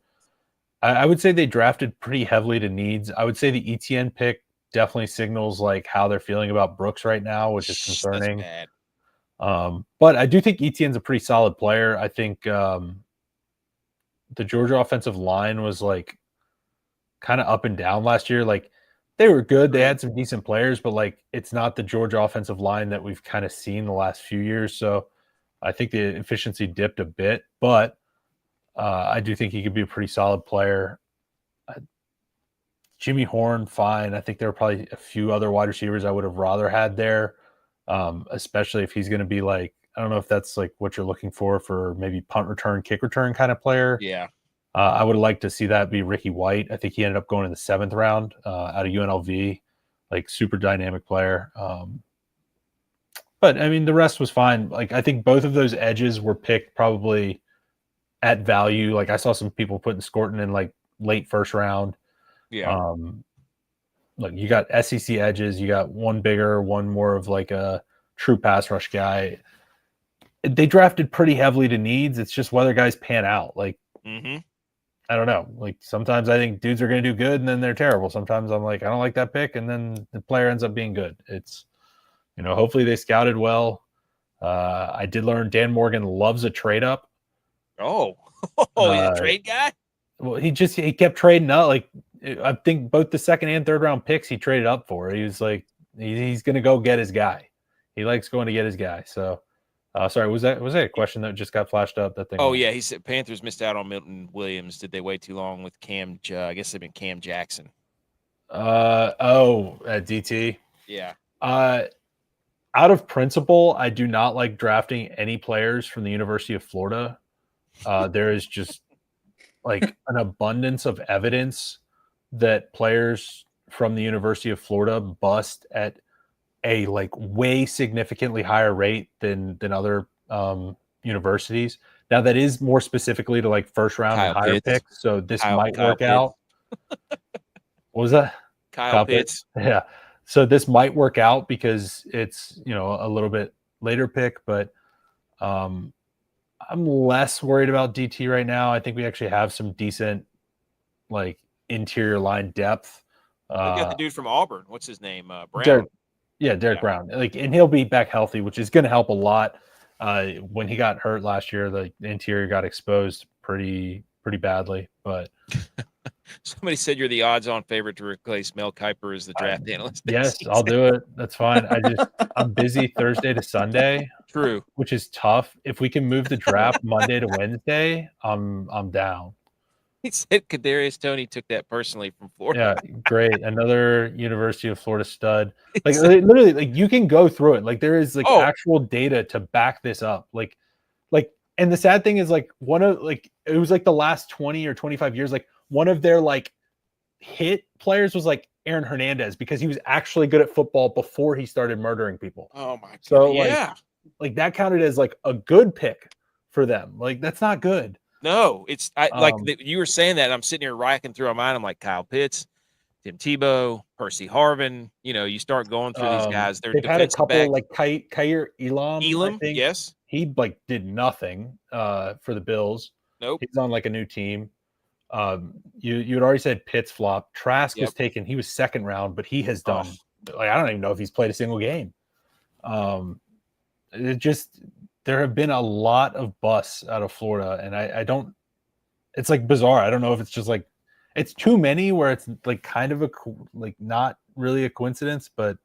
I would say they drafted pretty heavily to needs. I would say the ETN pick definitely signals like how they're feeling about Brooks right now, which is concerning. That's bad. But I do think ETN's a pretty solid player. I think the Georgia offensive line was like kind of up and down last year. Like they were good. They had some decent players, but like it's not the Georgia offensive line that we've kind of seen the last few years. So I think the efficiency dipped a bit, but I do think he could be a pretty solid player. Jimmy Horn, fine. I think there are probably a few other wide receivers I would have rather had there, especially if he's going to be like, I don't know if that's like what you're looking for maybe punt return, kick return kind of player. Yeah. I would like to see that be Ricky White. I think he ended up going in the 7th round out of UNLV, like super dynamic player. But I mean, the rest was fine. Like I think both of those edges were picked probably at value. Like I saw some people putting Scorton in like late 1st round. Yeah. Look, you got SEC edges. You got one bigger, one more of like a true pass rush guy. They drafted pretty heavily to needs. It's just whether guys pan out. Like, I don't know. Like sometimes I think dudes are going to do good and then they're terrible. Sometimes I'm like, I don't like that pick, and then the player ends up being good. It's, hopefully they scouted well. I did learn Dan Morgan loves a trade up. Oh, he's a trade guy? Well, he kept trading up. Like I think both the 2nd and 3rd round picks he traded up for. He was like, he's going to go get his guy. He likes going to get his guy. So, sorry, was that a question that just got flashed up? That thing. Oh yeah, he said Panthers missed out on Milton Williams. Did they wait too long with Cam? I guess they've been Cam Jackson. At DT. Yeah. Out of principle, I do not like drafting any players from the University of Florida. There is just like an abundance of evidence that players from the University of Florida bust at a like way significantly higher rate than other universities. Now that is more specifically to like 1st round and higher picks. So this might work out. What was that? Kyle Pitts. Yeah. So this might work out because it's, a little bit later pick, but I'm less worried about DT right now. I think we actually have some decent like interior line depth. We got the dude from Auburn. What's his name? Brown. Derek Brown. Like, and he'll be back healthy, which is going to help a lot. When he got hurt last year, the interior got exposed pretty badly. But somebody said you're the odds-on favorite to replace Mel Kiper as the draft analyst. Yes, I'll do it. That's fine. I'm busy Thursday to Sunday. True, which is tough. If we can move the draft Monday to Wednesday, I'm down. He said Kadarius Toney took that personally from Florida. Yeah, great. Another University of Florida stud. Like literally, like you can go through it. Like there is like actual data to back this up. Like, and the sad thing is like it was like the last 20 or 25 years, like one of their like hit players was like Aaron Hernandez because he was actually good at football before he started murdering people. Oh my God. So yeah. Like that counted as like a good pick for them. Like that's not good. No, it's you were saying that, and I'm sitting here racking through my mind. I'm like Kyle Pitts, Tim Tebow, Percy Harvin. You start going through these guys. They've had a couple like Kyer Elam. Elam, yes. He like did nothing for the Bills. Nope. He's on like a new team. You had already said Pitts flop. Trask was taken. He was 2nd round, but he has done like I don't even know if he's played a single game. There have been a lot of busts out of Florida, and I don't. It's like bizarre. I don't know if it's just like it's too many where it's like kind of not really a coincidence, but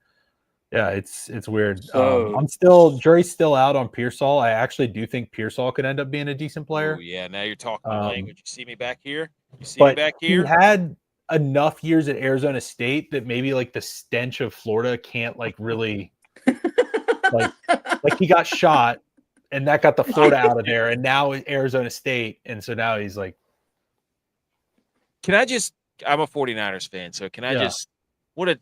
yeah, it's weird. So, jury's still out on Pearsall. I actually do think Pearsall could end up being a decent player. Oh yeah, now you're talking my language. You see me back here? You see me back here? enough years at Arizona State that maybe like the stench of Florida can't like really like he got shot and that got the Florida out of there, and now Arizona State, and so now he's like. I'm a 49ers fan, so can I just what a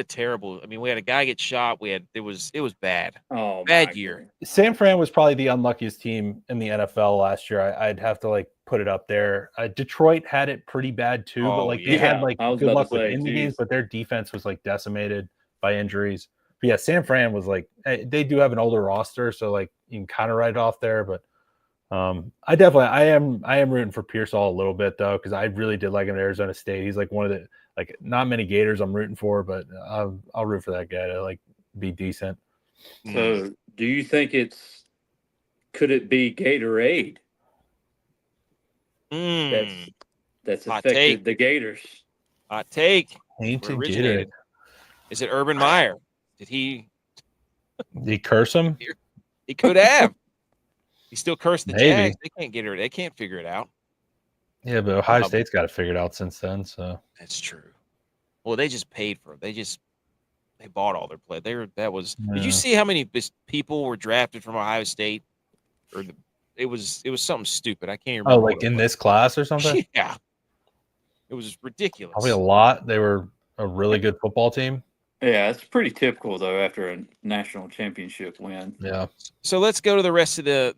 terrible. I mean, we had a guy get shot. It was bad. Oh, bad year. San Fran was probably the unluckiest team in the NFL last year. I'd have to like put it up there. Detroit had it pretty bad too, but like they had like good luck with in the games, but their defense was like decimated by injuries. But yeah, San Fran was like, they do have an older roster, so like you can kind of write it off there. But I am rooting for Pearsall a little bit though, because I really did like him at Arizona State. He's like one of the like not many Gators I'm rooting for, but I'll root for that guy to like be decent. So do you think could it be Gatorade that's affected the Gators? Hot take. Ain't originated. Is it Urban Meyer? Did he curse him? He could have. He still cursed the Maybe. Jags. They can't figure it out. Yeah, but Ohio State's got it figured out since then. So that's true. Well, they just paid for it. They bought all their play. Did you see how many people were drafted from Ohio State? It was something stupid. I can't remember. Oh, like in this class or something? Yeah. It was ridiculous. Probably a lot. They were a really good football team. Yeah, it's pretty typical though after a national championship win. Yeah. So let's go to the rest of the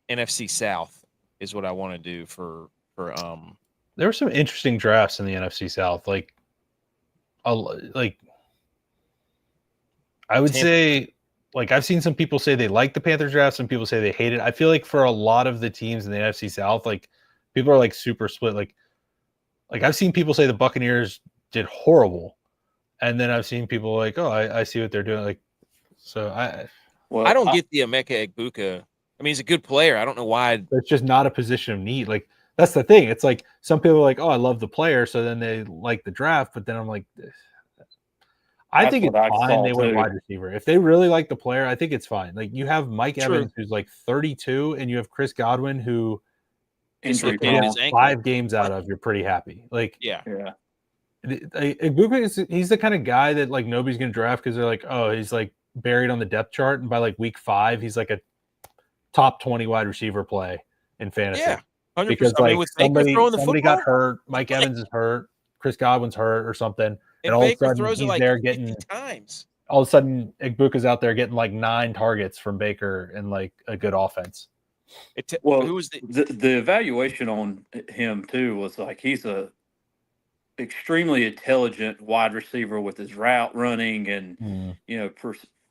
NFC South is what I want to do for There were some interesting drafts in the NFC South. Like I would say, like I've seen some people say they like the Panthers draft, some people say they hate it. I feel like for a lot of the teams in the NFC South, like people are like super split. Like I've seen people say the Buccaneers did horrible. And then I've seen people like, oh, I see what they're doing. Like, so I don't get the Emeka Egbuka. I mean, he's a good player. I don't know why. It's just not a position of need. Like, that's the thing. It's like some people are like, oh, I love the player. So then they like the draft. But then I'm like, I think it's fine. They went wide receiver. If they really like the player, I think it's fine. Like, you have Mike Evans, who's like 32, and you have Chris Godwin, who is 5 games out of. You're pretty happy. Like, yeah. He's the kind of guy that like nobody's gonna draft because they're like, oh, he's like buried on the depth chart, and by like week 5, he's like a top 20 wide receiver play in fantasy. Yeah, 100%. Because like somebody got hurt, Mike What? Evans is hurt, Chris Godwin's hurt or something, and all Baker of a sudden throws he's like there 50 getting times. All of a sudden Egbuka's out there getting like 9 targets from Baker and like a good offense. Who was the evaluation on him too was like he's a extremely intelligent wide receiver with his route running and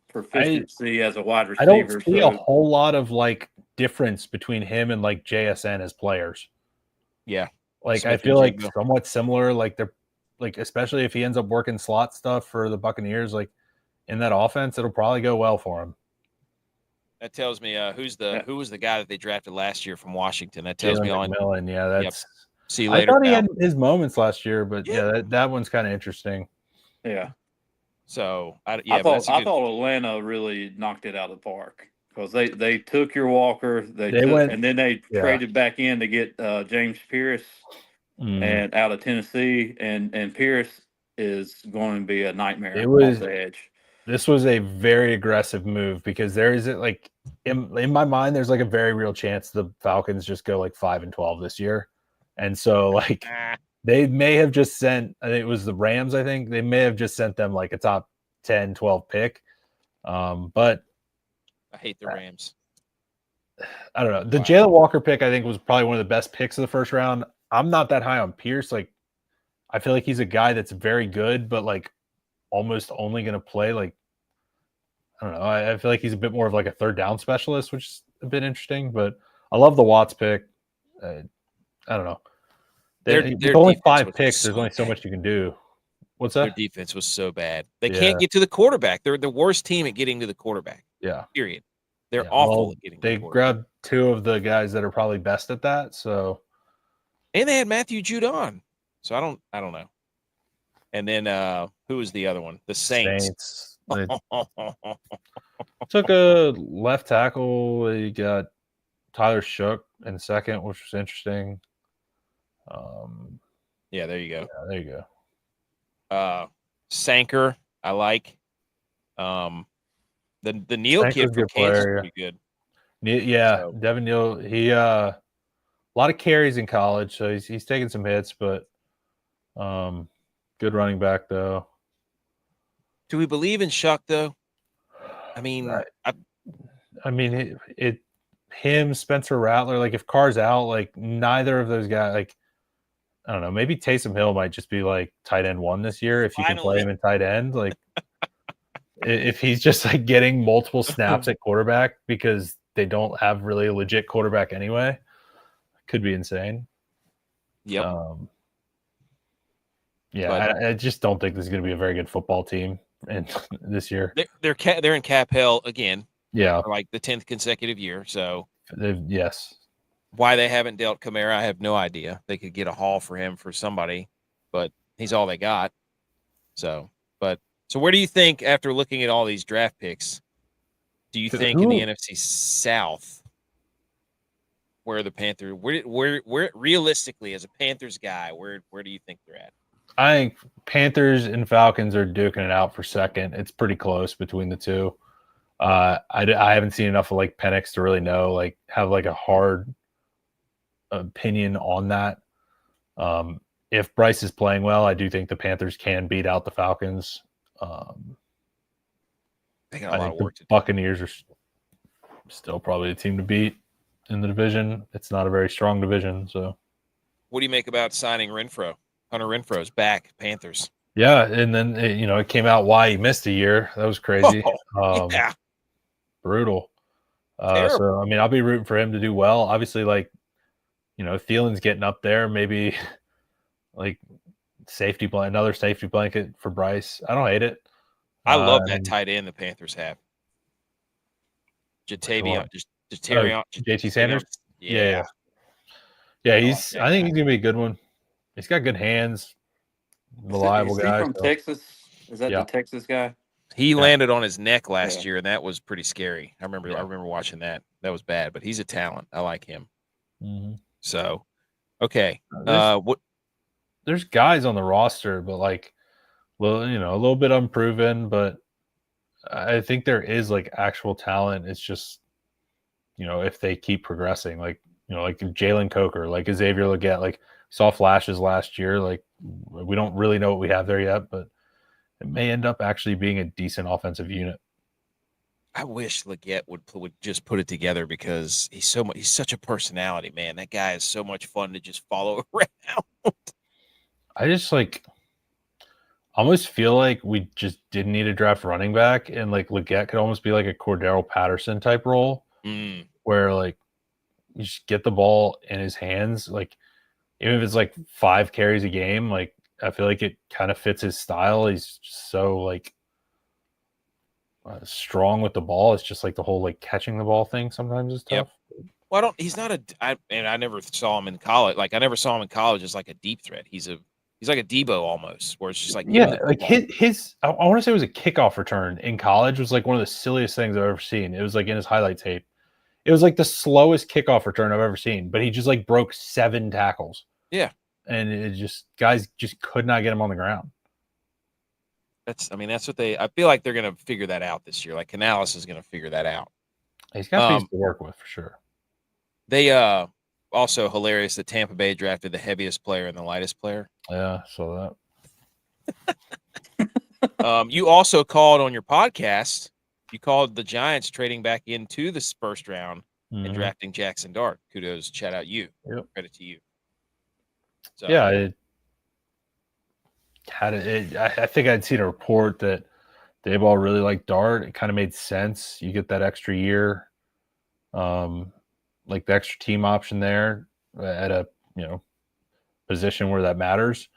proficiency as a wide receiver. I don't see a whole lot of like difference between him and like JSN as players. Yeah, like I feel like somewhat similar. Like they're like, especially if he ends up working slot stuff for the Buccaneers, like in that offense, it'll probably go well for him. That tells me who was the guy that they drafted last year from Washington. That tells me on McMillan. Yeah, that's. Yep. See you later. I thought he had his moments last year, but that one's kind of interesting. Yeah. So I thought Atlanta really knocked it out of the park because they took your Walker, and then they traded back in to get James Pierce and out of Tennessee, and Pierce is going to be a nightmare off the edge. This was a very aggressive move because there is like in my mind, there's like a very real chance the Falcons just go like 5-12 this year. And so, like, they may have just sent, I think it was the Rams, I think. They may have just sent them, like, a top 10, 12 pick. But I hate the Rams. I don't know. The Jalen Walker pick, I think, was probably one of the best picks of the first round. I'm not that high on Pierce. Like, I feel like he's a guy that's very good, but, like, almost only going to play, like, I don't know. I feel like he's a bit more of, like, a third down specialist, which is a bit interesting. But I love the Watts pick. I don't know. There's only 5 picks. There's only so much you can do. What's that? Their defense was so bad. They can't get to the quarterback. They're the worst team at getting to the quarterback. Yeah. Period. They're awful at getting to the quarterback. They grabbed 2 of the guys that are probably best at that. So, and they had Matthew Judon. So I don't know. And then who was the other one? The Saints. They took a left tackle. They got Tyler Shook in second, which was interesting. Yeah, there you go. Yeah, there you go. Sanker, I like. The Neal kid Sanker's a from good Kansas is player, pretty good. Yeah, So, Devin Neal. He a lot of carries in college, so he's taking some hits, but good running back though. do we believe in Shuck though? I mean, I mean him, Spencer Rattler. Like if Carr's out, like neither of those guys. Like I don't know, maybe Taysom Hill might just be like tight end 1 this year if you can play him in tight end. Like if he's just like getting multiple snaps at quarterback because they don't have really a legit quarterback anyway, could be insane. Yep. I just don't think this is going to be a very good football team this year. They're in cap hell again. Yeah, for like the 10th consecutive year. So yes. Why they haven't dealt Kamara, I have no idea. They could get a haul for him for somebody, but he's all they got. So where do you think, after looking at all these draft picks, do you think in the NFC South, where the Panthers, where realistically as a Panthers guy, where do you think they're at? I think Panthers and Falcons are duking it out for second. It's pretty close between the two. I haven't seen enough of like Penix to really know, like have like a hard opinion on that. If Bryce is playing well, I do think the Panthers can beat out the Falcons. They got a lot of work to do. Buccaneers are still probably the team to beat in the division. It's not a very strong division. So, what do you make about signing Renfro? Hunter Renfro's back, Panthers. Yeah, and then it came out why he missed a year. That was crazy. Yeah, brutal. So I mean, I'll be rooting for him to do well. Obviously, like Thielen's getting up there. Maybe like another safety blanket for Bryce. I don't hate it. I love that tight end the Panthers have. JT Sanders. Yeah. He's. I think he's gonna be a good one. He's got good hands. Reliable guy. Is he from Texas? Is that the Texas guy? He landed on his neck last year, and that was pretty scary. I remember watching that. That was bad, but he's a talent. I like him. Mm-hmm. So, okay. There's guys on the roster, but like, well, a little bit unproven, but I think there is like actual talent. It's just, if they keep progressing, like Jalen Coker, like Xavier Legette, like saw flashes last year. Like we don't really know what we have there yet, but it may end up actually being a decent offensive unit. I wish Legette would just put it together because he's such a personality, man. That guy is so much fun to just follow around. I just almost feel like we just didn't need to draft running back, and like Legette could almost be like a Cordero Patterson type role, where like you just get the ball in his hands, like even if it's like 5 carries a game, like I feel like it kind of fits his style. He's just so like strong with the ball. It's just like the whole like catching the ball thing sometimes is tough. Yep. Well, I never saw him in college. Like I never saw him in college as like a deep threat. He's like a Debo almost, where it's just like like his I want to say it was a kickoff return in college was like one of the silliest things I've ever seen. It was like in his highlight tape. It was like the slowest kickoff return I've ever seen, but he just like broke 7 tackles. Yeah. And it just guys just could not get him on the ground. That's what I feel like they're going to figure that out this year. Like Canales is going to figure that out. He's got pieces to work with for sure. They also hilarious that Tampa Bay drafted the heaviest player and the lightest player. Yeah, saw that. You also called on your podcast. You called the Giants trading back into the first round and drafting Jackson Dart. Kudos, shout out you. Yep. Credit to you. So, yeah, I think I'd seen a report that Dayball really liked Dart. It kind of made sense. You get that extra year, like the extra team option there at a position where that matters.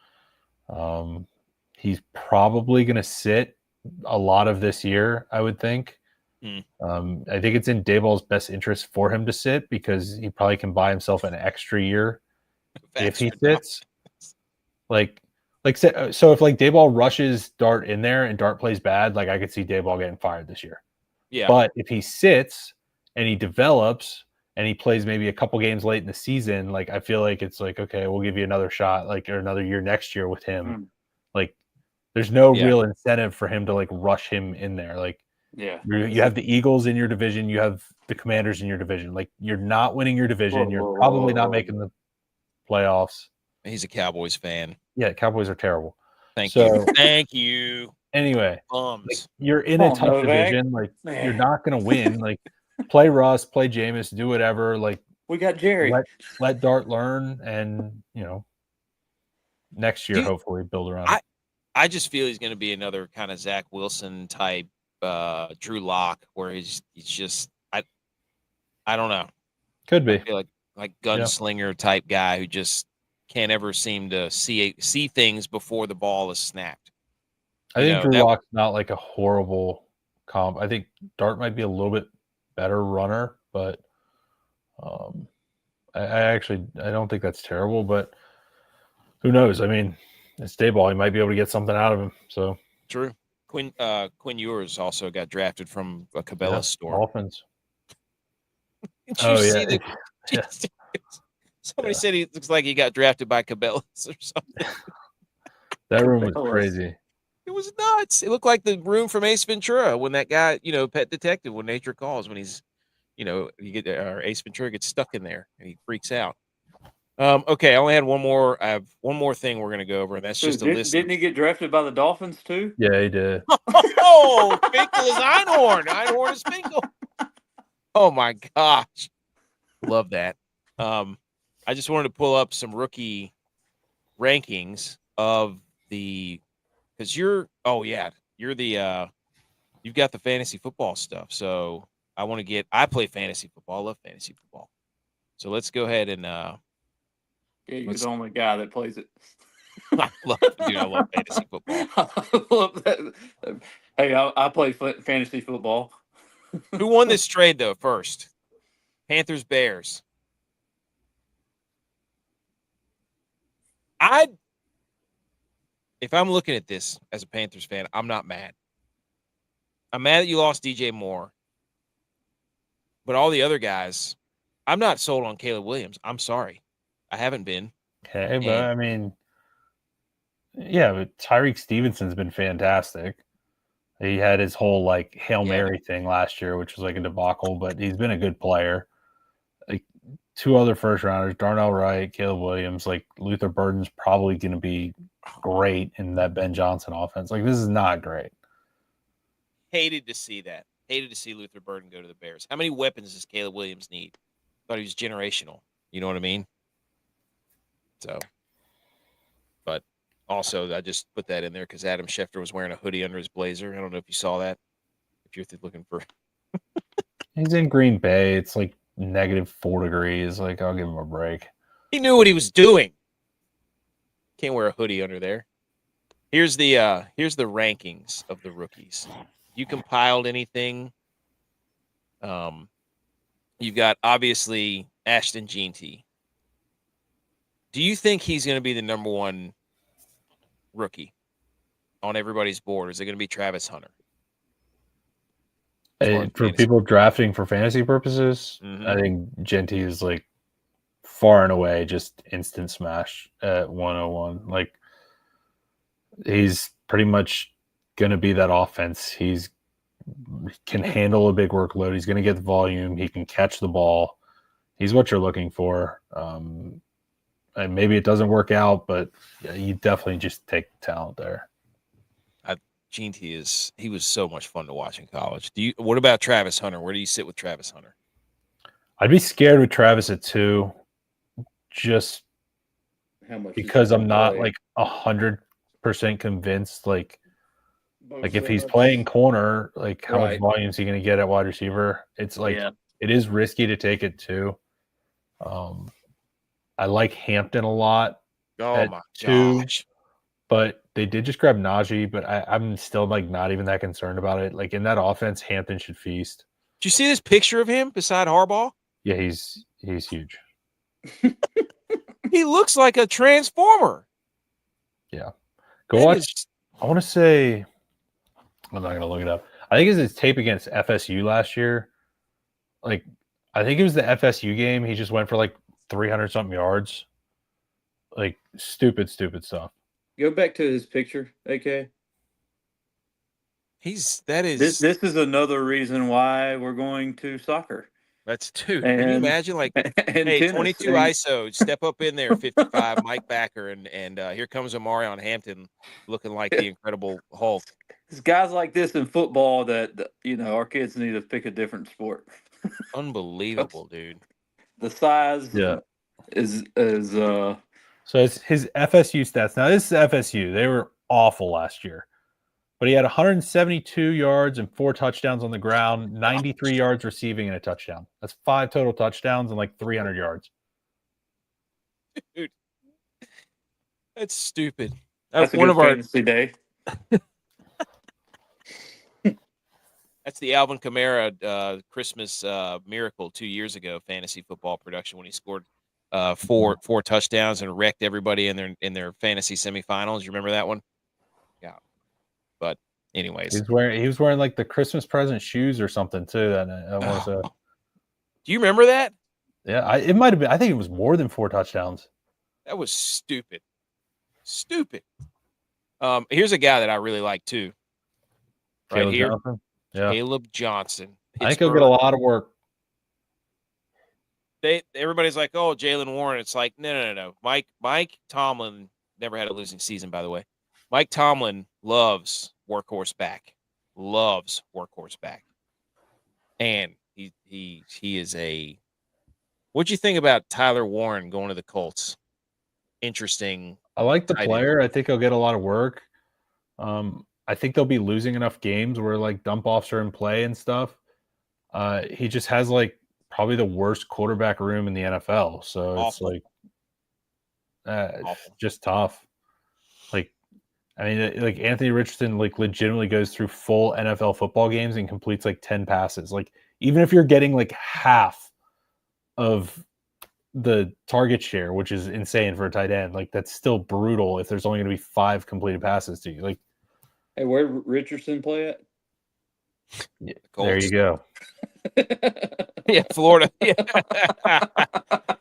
He's probably going to sit a lot of this year, I would think. I think it's in Dayball's best interest for him to sit because he probably can buy himself an extra year if he sits. So if like Dayball rushes Dart in there and Dart plays bad, like I could see Dayball getting fired this year. Yeah. But if he sits and he develops and he plays maybe a couple games late in the season, like I feel like it's like, okay, we'll give you another shot, like, or another year next year with him. Like there's no real incentive for him to like rush him in there. Like you have the Eagles in your division, you have the Commanders in your division. Like you're not winning your division. You're probably not making the playoffs. He's a Cowboys fan. Yeah, Cowboys are terrible. Thank you. Thank you. Anyway, like, you're in a tough division. Like you're not gonna win. Like play Russ, play Jameis, do whatever. Like we got Jerry. Let Dart learn, and next year hopefully build around. I just feel he's going to be another kind of Zach Wilson type, Drew Lock, where he's just I don't know. Could be. I feel like gunslinger type guy who just can't ever seem to see things before the ball is snapped. I think Drew Lock's not like a horrible comp. I think Dart might be a little bit better runner, but I don't think that's terrible. But who knows? I mean, it's Dayball. He might be able to get something out of him. So true. Quinn Ewers also got drafted from a Cabela's store. Dolphins. Somebody said he looks like he got drafted by Cabela's or something. That room was crazy. It was nuts. It looked like the room from Ace Ventura when that guy, Pet Detective, when nature calls, when he's, Ace Ventura gets stuck in there and he freaks out. Okay, I only had one more. I have one more thing we're going to go over, and that's just a list. Didn't he get drafted by the Dolphins too? Yeah, he did. Oh, Finkel is Einhorn. Einhorn is Finkel. Oh my gosh, love that. I just wanted to pull up some rookie rankings of because you've got the fantasy football stuff. So I play fantasy football. I love fantasy football. So let's go ahead and you're the only guy that plays it. I love fantasy football. I love that. Hey, I play fantasy football. Who won this trade though first? Panthers Bears. If I'm looking at this as a Panthers fan, I'm not mad. I'm mad that you lost DJ Moore. But all the other guys, I'm not sold on Caleb Williams. I'm sorry. I haven't been. Okay, but I mean, but Tyreek Stevenson's been fantastic. He had his whole like Hail Mary thing last year, which was like a debacle, but he's been a good player. Like two other first rounders, Darnell Wright, Caleb Williams, like Luther Burden's probably going to be great in that Ben Johnson offense. Like this is not great. Hated to see that. Hated to see Luther Burden go to the Bears. How many weapons does Caleb Williams need? Thought he was generational. You know what I mean? So, but also I just put that in there because Adam Schefter was wearing a hoodie under his blazer. I don't know if you saw that. If you're looking for, he's in Green Bay. It's like -4 degrees. Like I'll give him a break. He knew what he was doing. Can't wear a hoodie under there. Here's the rankings of the rookies. You compiled anything? You've got obviously Ashton Jeanty. Do you think he's going to be the number one rookie on everybody's board? Or is it going to be Travis Hunter? For people drafting for fantasy purposes, I think Jeanty is like far and away just instant smash at 101. Like he's pretty much going to be that offense. He can handle a big workload. He's going to get the volume. He can catch the ball. He's what you're looking for. And maybe it doesn't work out, but you definitely just take the talent there. Jeanty he was so much fun to watch in college. What about Travis Hunter? Where do you sit with Travis Hunter? I'd be scared with Travis at 2, just because I'm not like 100% convinced. Like if he's playing corner, like how much volume is he going to get at wide receiver? It's like it is risky to take it 2. I like Hampton a lot. Oh my gosh. But they did just grab Najee, but I'm still like not even that concerned about it. Like in that offense, Hampton should feast. Did you see this picture of him beside Harbaugh? Yeah, he's huge. He looks like a transformer. Yeah. Go watch. I want to say, I'm not going to look it up. I think it's his tape against FSU last year. Like, I think it was the FSU game. He just went for like 300 something yards. Like stupid stuff. Go back to his picture, AK. This is another reason why we're going to soccer. That's two. Can you imagine, like, and hey, tennis, 22 ISO, step up in there, 55, Mike Backer, and here comes Omarion Hampton looking like the Incredible Hulk. It's guys like this in football that our kids need to pick a different sport. Unbelievable, dude. The size, is So it's his FSU stats. Now this is FSU. They were awful last year. But he had 172 yards and 4 touchdowns on the ground, 93 yards receiving and a touchdown. That's 5 total touchdowns and like 300 yards. Dude, that's stupid. That's one of our fantasy day. That's the Alvin Kamara Christmas miracle 2 years ago, fantasy football production, when he scored 4 touchdowns and wrecked everybody in their fantasy semifinals. You remember that one? Yeah. But anyways, he was wearing like the Christmas present shoes or something too. That do you remember that? Yeah, it might have been. I think it was more than 4 touchdowns. That was stupid. Stupid. Here's a guy that I really like too. Right Caleb here, Johnson? Yeah. Caleb Johnson. I think he'll get a lot of work. Everybody's like, oh, Jalen Warren. It's like, no. Mike Tomlin never had a losing season, by the way. Mike Tomlin loves workhorse back. And he is a. What'd you think about Tyler Warren going to the Colts? Interesting. I like the player. I think he'll get a lot of work. I think they'll be losing enough games where like dump offs are in play and stuff. He just has like probably the worst quarterback room in the NFL. So awful. It's like just tough. Like, I mean, like Anthony Richardson like legitimately goes through full NFL football games and completes like 10 passes. Like, even if you're getting like half of the target share, which is insane for a tight end, like that's still brutal if there's only going to be 5 completed passes to you. Like, hey, where Richardson play at? Yeah, there you go. Yeah, Florida. Yeah.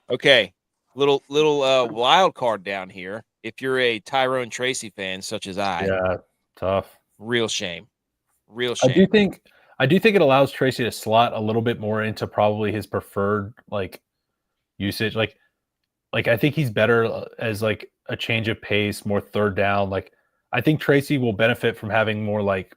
Okay, little wild card down here. If you're a Tyrone Tracy fan, such as I, yeah, tough. Real shame. I do think it allows Tracy to slot a little bit more into probably his preferred like usage. Like I think he's better as like a change of pace, more third down. Like I think Tracy will benefit from having more like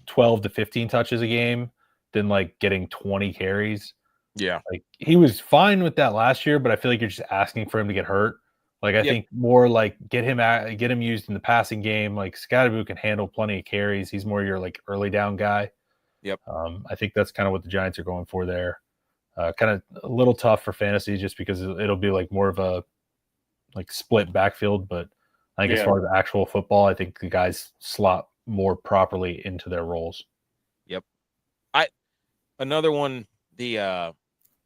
12 to 15 touches a game than like getting 20 carries. Yeah. Like he was fine with that last year, but I feel like you're just asking for him to get hurt. Like I think more like get him used in the passing game. Like Scatterboo can handle plenty of carries. He's more your like early down guy. Yep. I think that's kind of what the Giants are going for there. Kind of a little tough for fantasy just because it'll be like more of a like split backfield. But I think as far as actual football, I think the guys slot more properly into their roles. Yep. Another one, the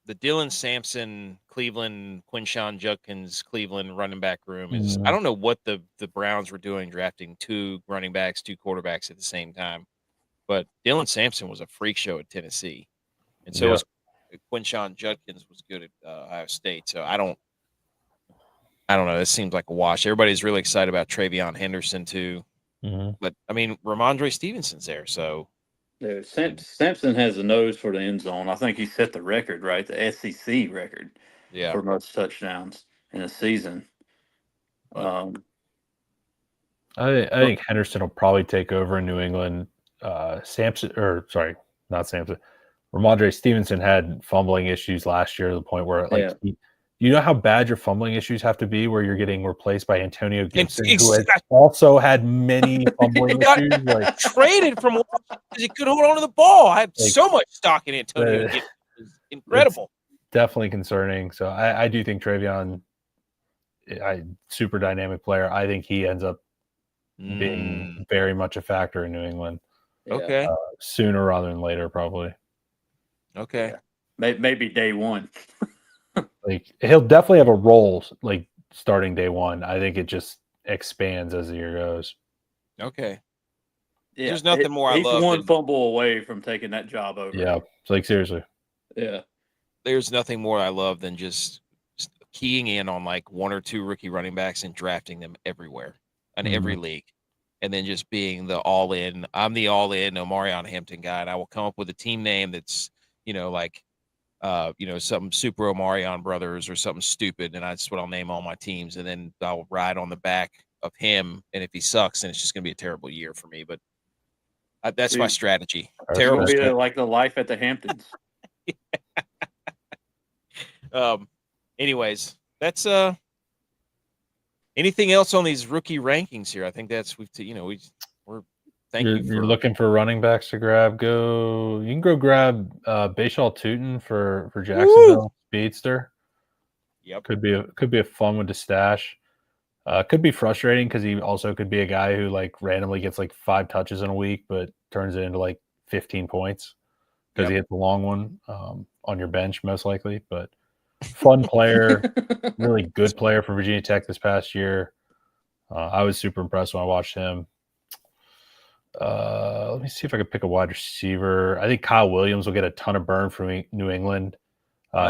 Dylan Sampson Cleveland, Quinshon Judkins Cleveland running back room is I don't know what the Browns were doing drafting 2 running backs, 2 quarterbacks at the same time. But Dylan Sampson was a freak show at Tennessee. And so was Quinshon Judkins was good at Ohio State. So I don't know. This seems like a wash. Everybody's really excited about Travion Henderson too. Mm-hmm. But I mean, Ramondre Stevenson's there, so Sampson has a nose for the end zone. I think he set the record, right? The SEC record for most touchdowns in a season. I think Henderson will probably take over in New England. Not Sampson. Ramondre Stevenson had fumbling issues last year to the point where you know how bad your fumbling issues have to be where you're getting replaced by Antonio Gibson, who has also had many fumbling issues. Like traded from because he couldn't hold on to the ball. I had so much stock in Antonio Gibson. It was incredible. Definitely concerning. So I do think Travion, super dynamic player. I think he ends up being very much a factor in New England. Okay. Sooner rather than later, probably. Okay. Yeah. Maybe day one. Like he'll definitely have a role like starting day one. I think it just expands as the year goes. Okay. Yeah. There's nothing more I love. He's one fumble away from taking that job over. Yeah. It's like seriously. Yeah. there's nothing more I love than just keying in on like one or two rookie running backs and drafting them everywhere in every league. And then just being the all-in. I'm the all-in Omarion Hampton guy, and I will come up with a team name that's, like, something Super Omarion Brothers or something stupid, and that's what I'll name all my teams. And then I'll ride on the back of him. And if he sucks, then it's just going to be a terrible year for me. But that's my strategy. Terrible. It'll be like the life at the Hamptons. Anyways, that's anything else on these rookie rankings here? I think that's we're thank you. You're looking for running backs to grab. You can go grab Bashaw Tootin for Jacksonville. Woo! Speedster. Yep. Could be a fun one to stash. Could be frustrating because he also could be a guy who like randomly gets like 5 touches in a week, but turns it into like 15 points because he hits a long one on your bench most likely. But fun player, really good player for Virginia Tech this past year. I was super impressed when I watched him. Let me see if I could pick a wide receiver. I think Kyle Williams will get a ton of burn from New England.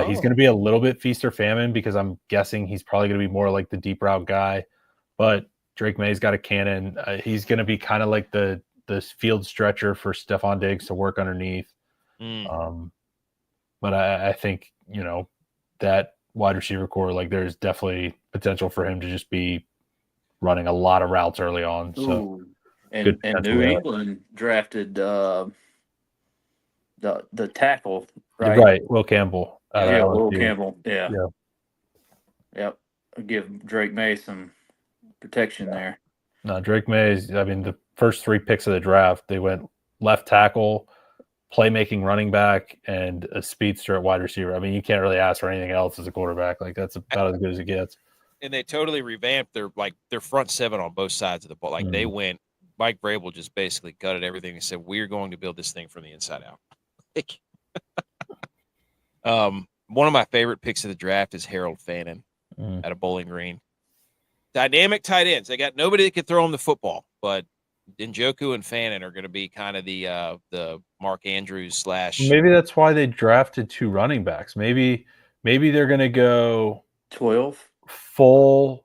He's going to be a little bit feast or famine because I'm guessing he's probably going to be more like the deep route guy. But Drake May's got a cannon. He's going to be kind of like the field stretcher for Stephon Diggs to work underneath. But I think, that wide receiver core, like there's definitely potential for him to just be running a lot of routes early on. So. Ooh. And New England drafted the tackle, right? Right, Will Campbell. Will Campbell. Yeah. Yep. Give Drake May some protection there. No, Drake May's. I mean, the first 3 picks of the draft, they went left tackle, playmaking running back, and a speedster at wide receiver. I mean, you can't really ask for anything else as a quarterback. Like that's about as good as it gets. And they totally revamped their front 7 on both sides of the ball. Like they went. Mike Vrabel just basically gutted everything and said, "We're going to build this thing from the inside out." One of my favorite picks of the draft is Harold Fannin out of Bowling Green. Dynamic tight ends. They got nobody that could throw them the football, but Njoku and Fannin are going to be kind of the Mark Andrews / Maybe that's why they drafted 2 running backs. Maybe they're going to go 12 full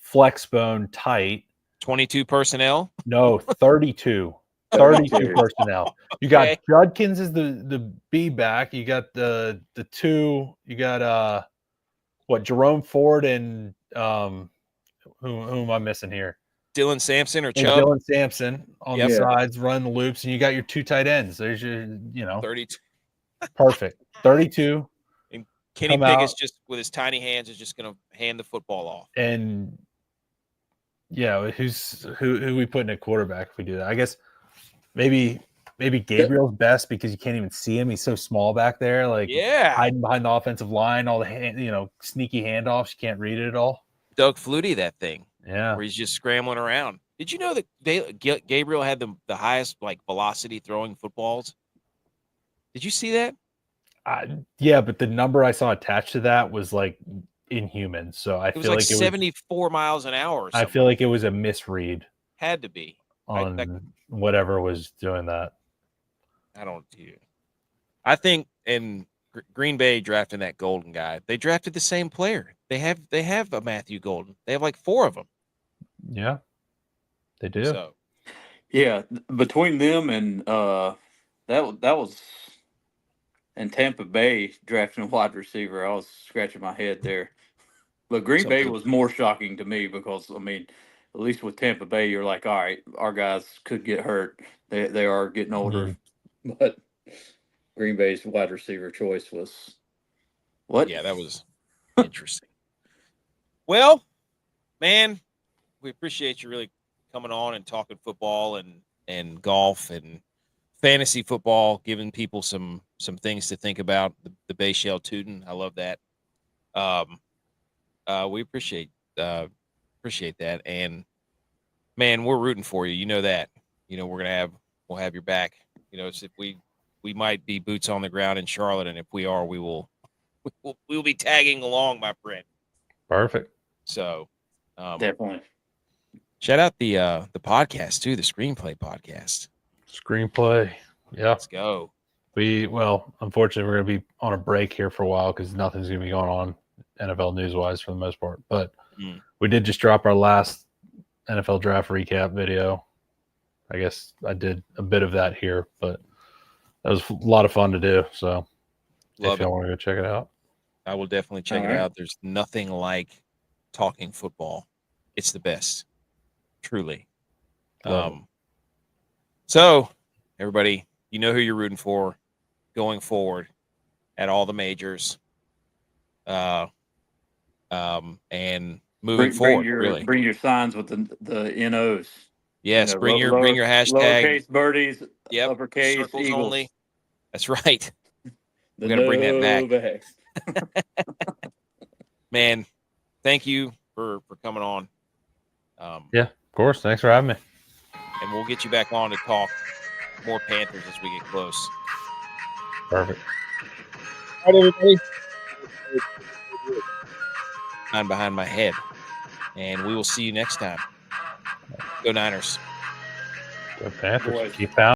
flex bone tight. 22 personnel? No, 32. 32 personnel. You got Judkins as the B back. You got the 2. You got Jerome Ford and who am I missing here? Dylan Sampson or Chubb? Dylan Sampson on the sides, run the loops, and you got your 2 tight ends. There's your 32. Perfect. 32. And Kenny Pickett's just with his tiny hands is just going to hand the football off. And yeah, who we put in a quarterback if we do that? I guess maybe Gabriel's best because you can't even see him. He's so small back there, like hiding behind the offensive line, all the sneaky handoffs. You can't read it at all. Doug Flutie, that thing, where he's just scrambling around. Did you know that Gabriel had the highest velocity throwing footballs? Did you see that? Yeah, but the number I saw attached to that was like inhuman. So I feel like it was 74 miles an hour. Or something. I feel like it was a misread. Had to be on whatever was doing that. I think in Green Bay drafting that Golden guy, they drafted the same player. They have a Matthew Golden. They have like 4 of them. Yeah, they do. So, yeah, between them and that was in Tampa Bay drafting a wide receiver. I was scratching my head there. But Green Bay was more shocking to me because, I mean, at least with Tampa Bay, you're like, all right, our guys could get hurt. They are getting older. But Green Bay's wide receiver choice was what? Yeah, that was interesting. Well, man, we appreciate you really coming on and talking football and golf and fantasy football, giving people some things to think about. The Bayshell Tootin'. I love that. We appreciate that. And man, we're rooting for you. You know that. We'll have your back. It's if we might be boots on the ground in Charlotte, and if we are, we'll be tagging along, my friend. Perfect. So definitely. Shout out the podcast too, the ScreenPlay Podcast. ScreenPlay. Yeah. Let's go. Unfortunately, we're going to be on a break here for a while because nothing's going to be going on NFL news-wise for the most part. But we did just drop our last NFL draft recap video. I guess I did a bit of that here, but that was a lot of fun to do. So if y'all want to go check it out, I will definitely check it out. There's nothing like talking football. It's the best, truly. So everybody, you know who you're rooting for going forward at all the majors. And moving forward, bring your signs with the NOs. Yes, bring your hashtag. Lowercase birdies, uppercase circles eagles. Only. That's right. We're gonna bring that back. Man, thank you for coming on. Yeah, of course. Thanks for having me. And we'll get you back on to talk more Panthers as we get close. Perfect. All right, everybody. Behind my head. And we will see you next time. Go Niners. Go Panthers. Keep pounding.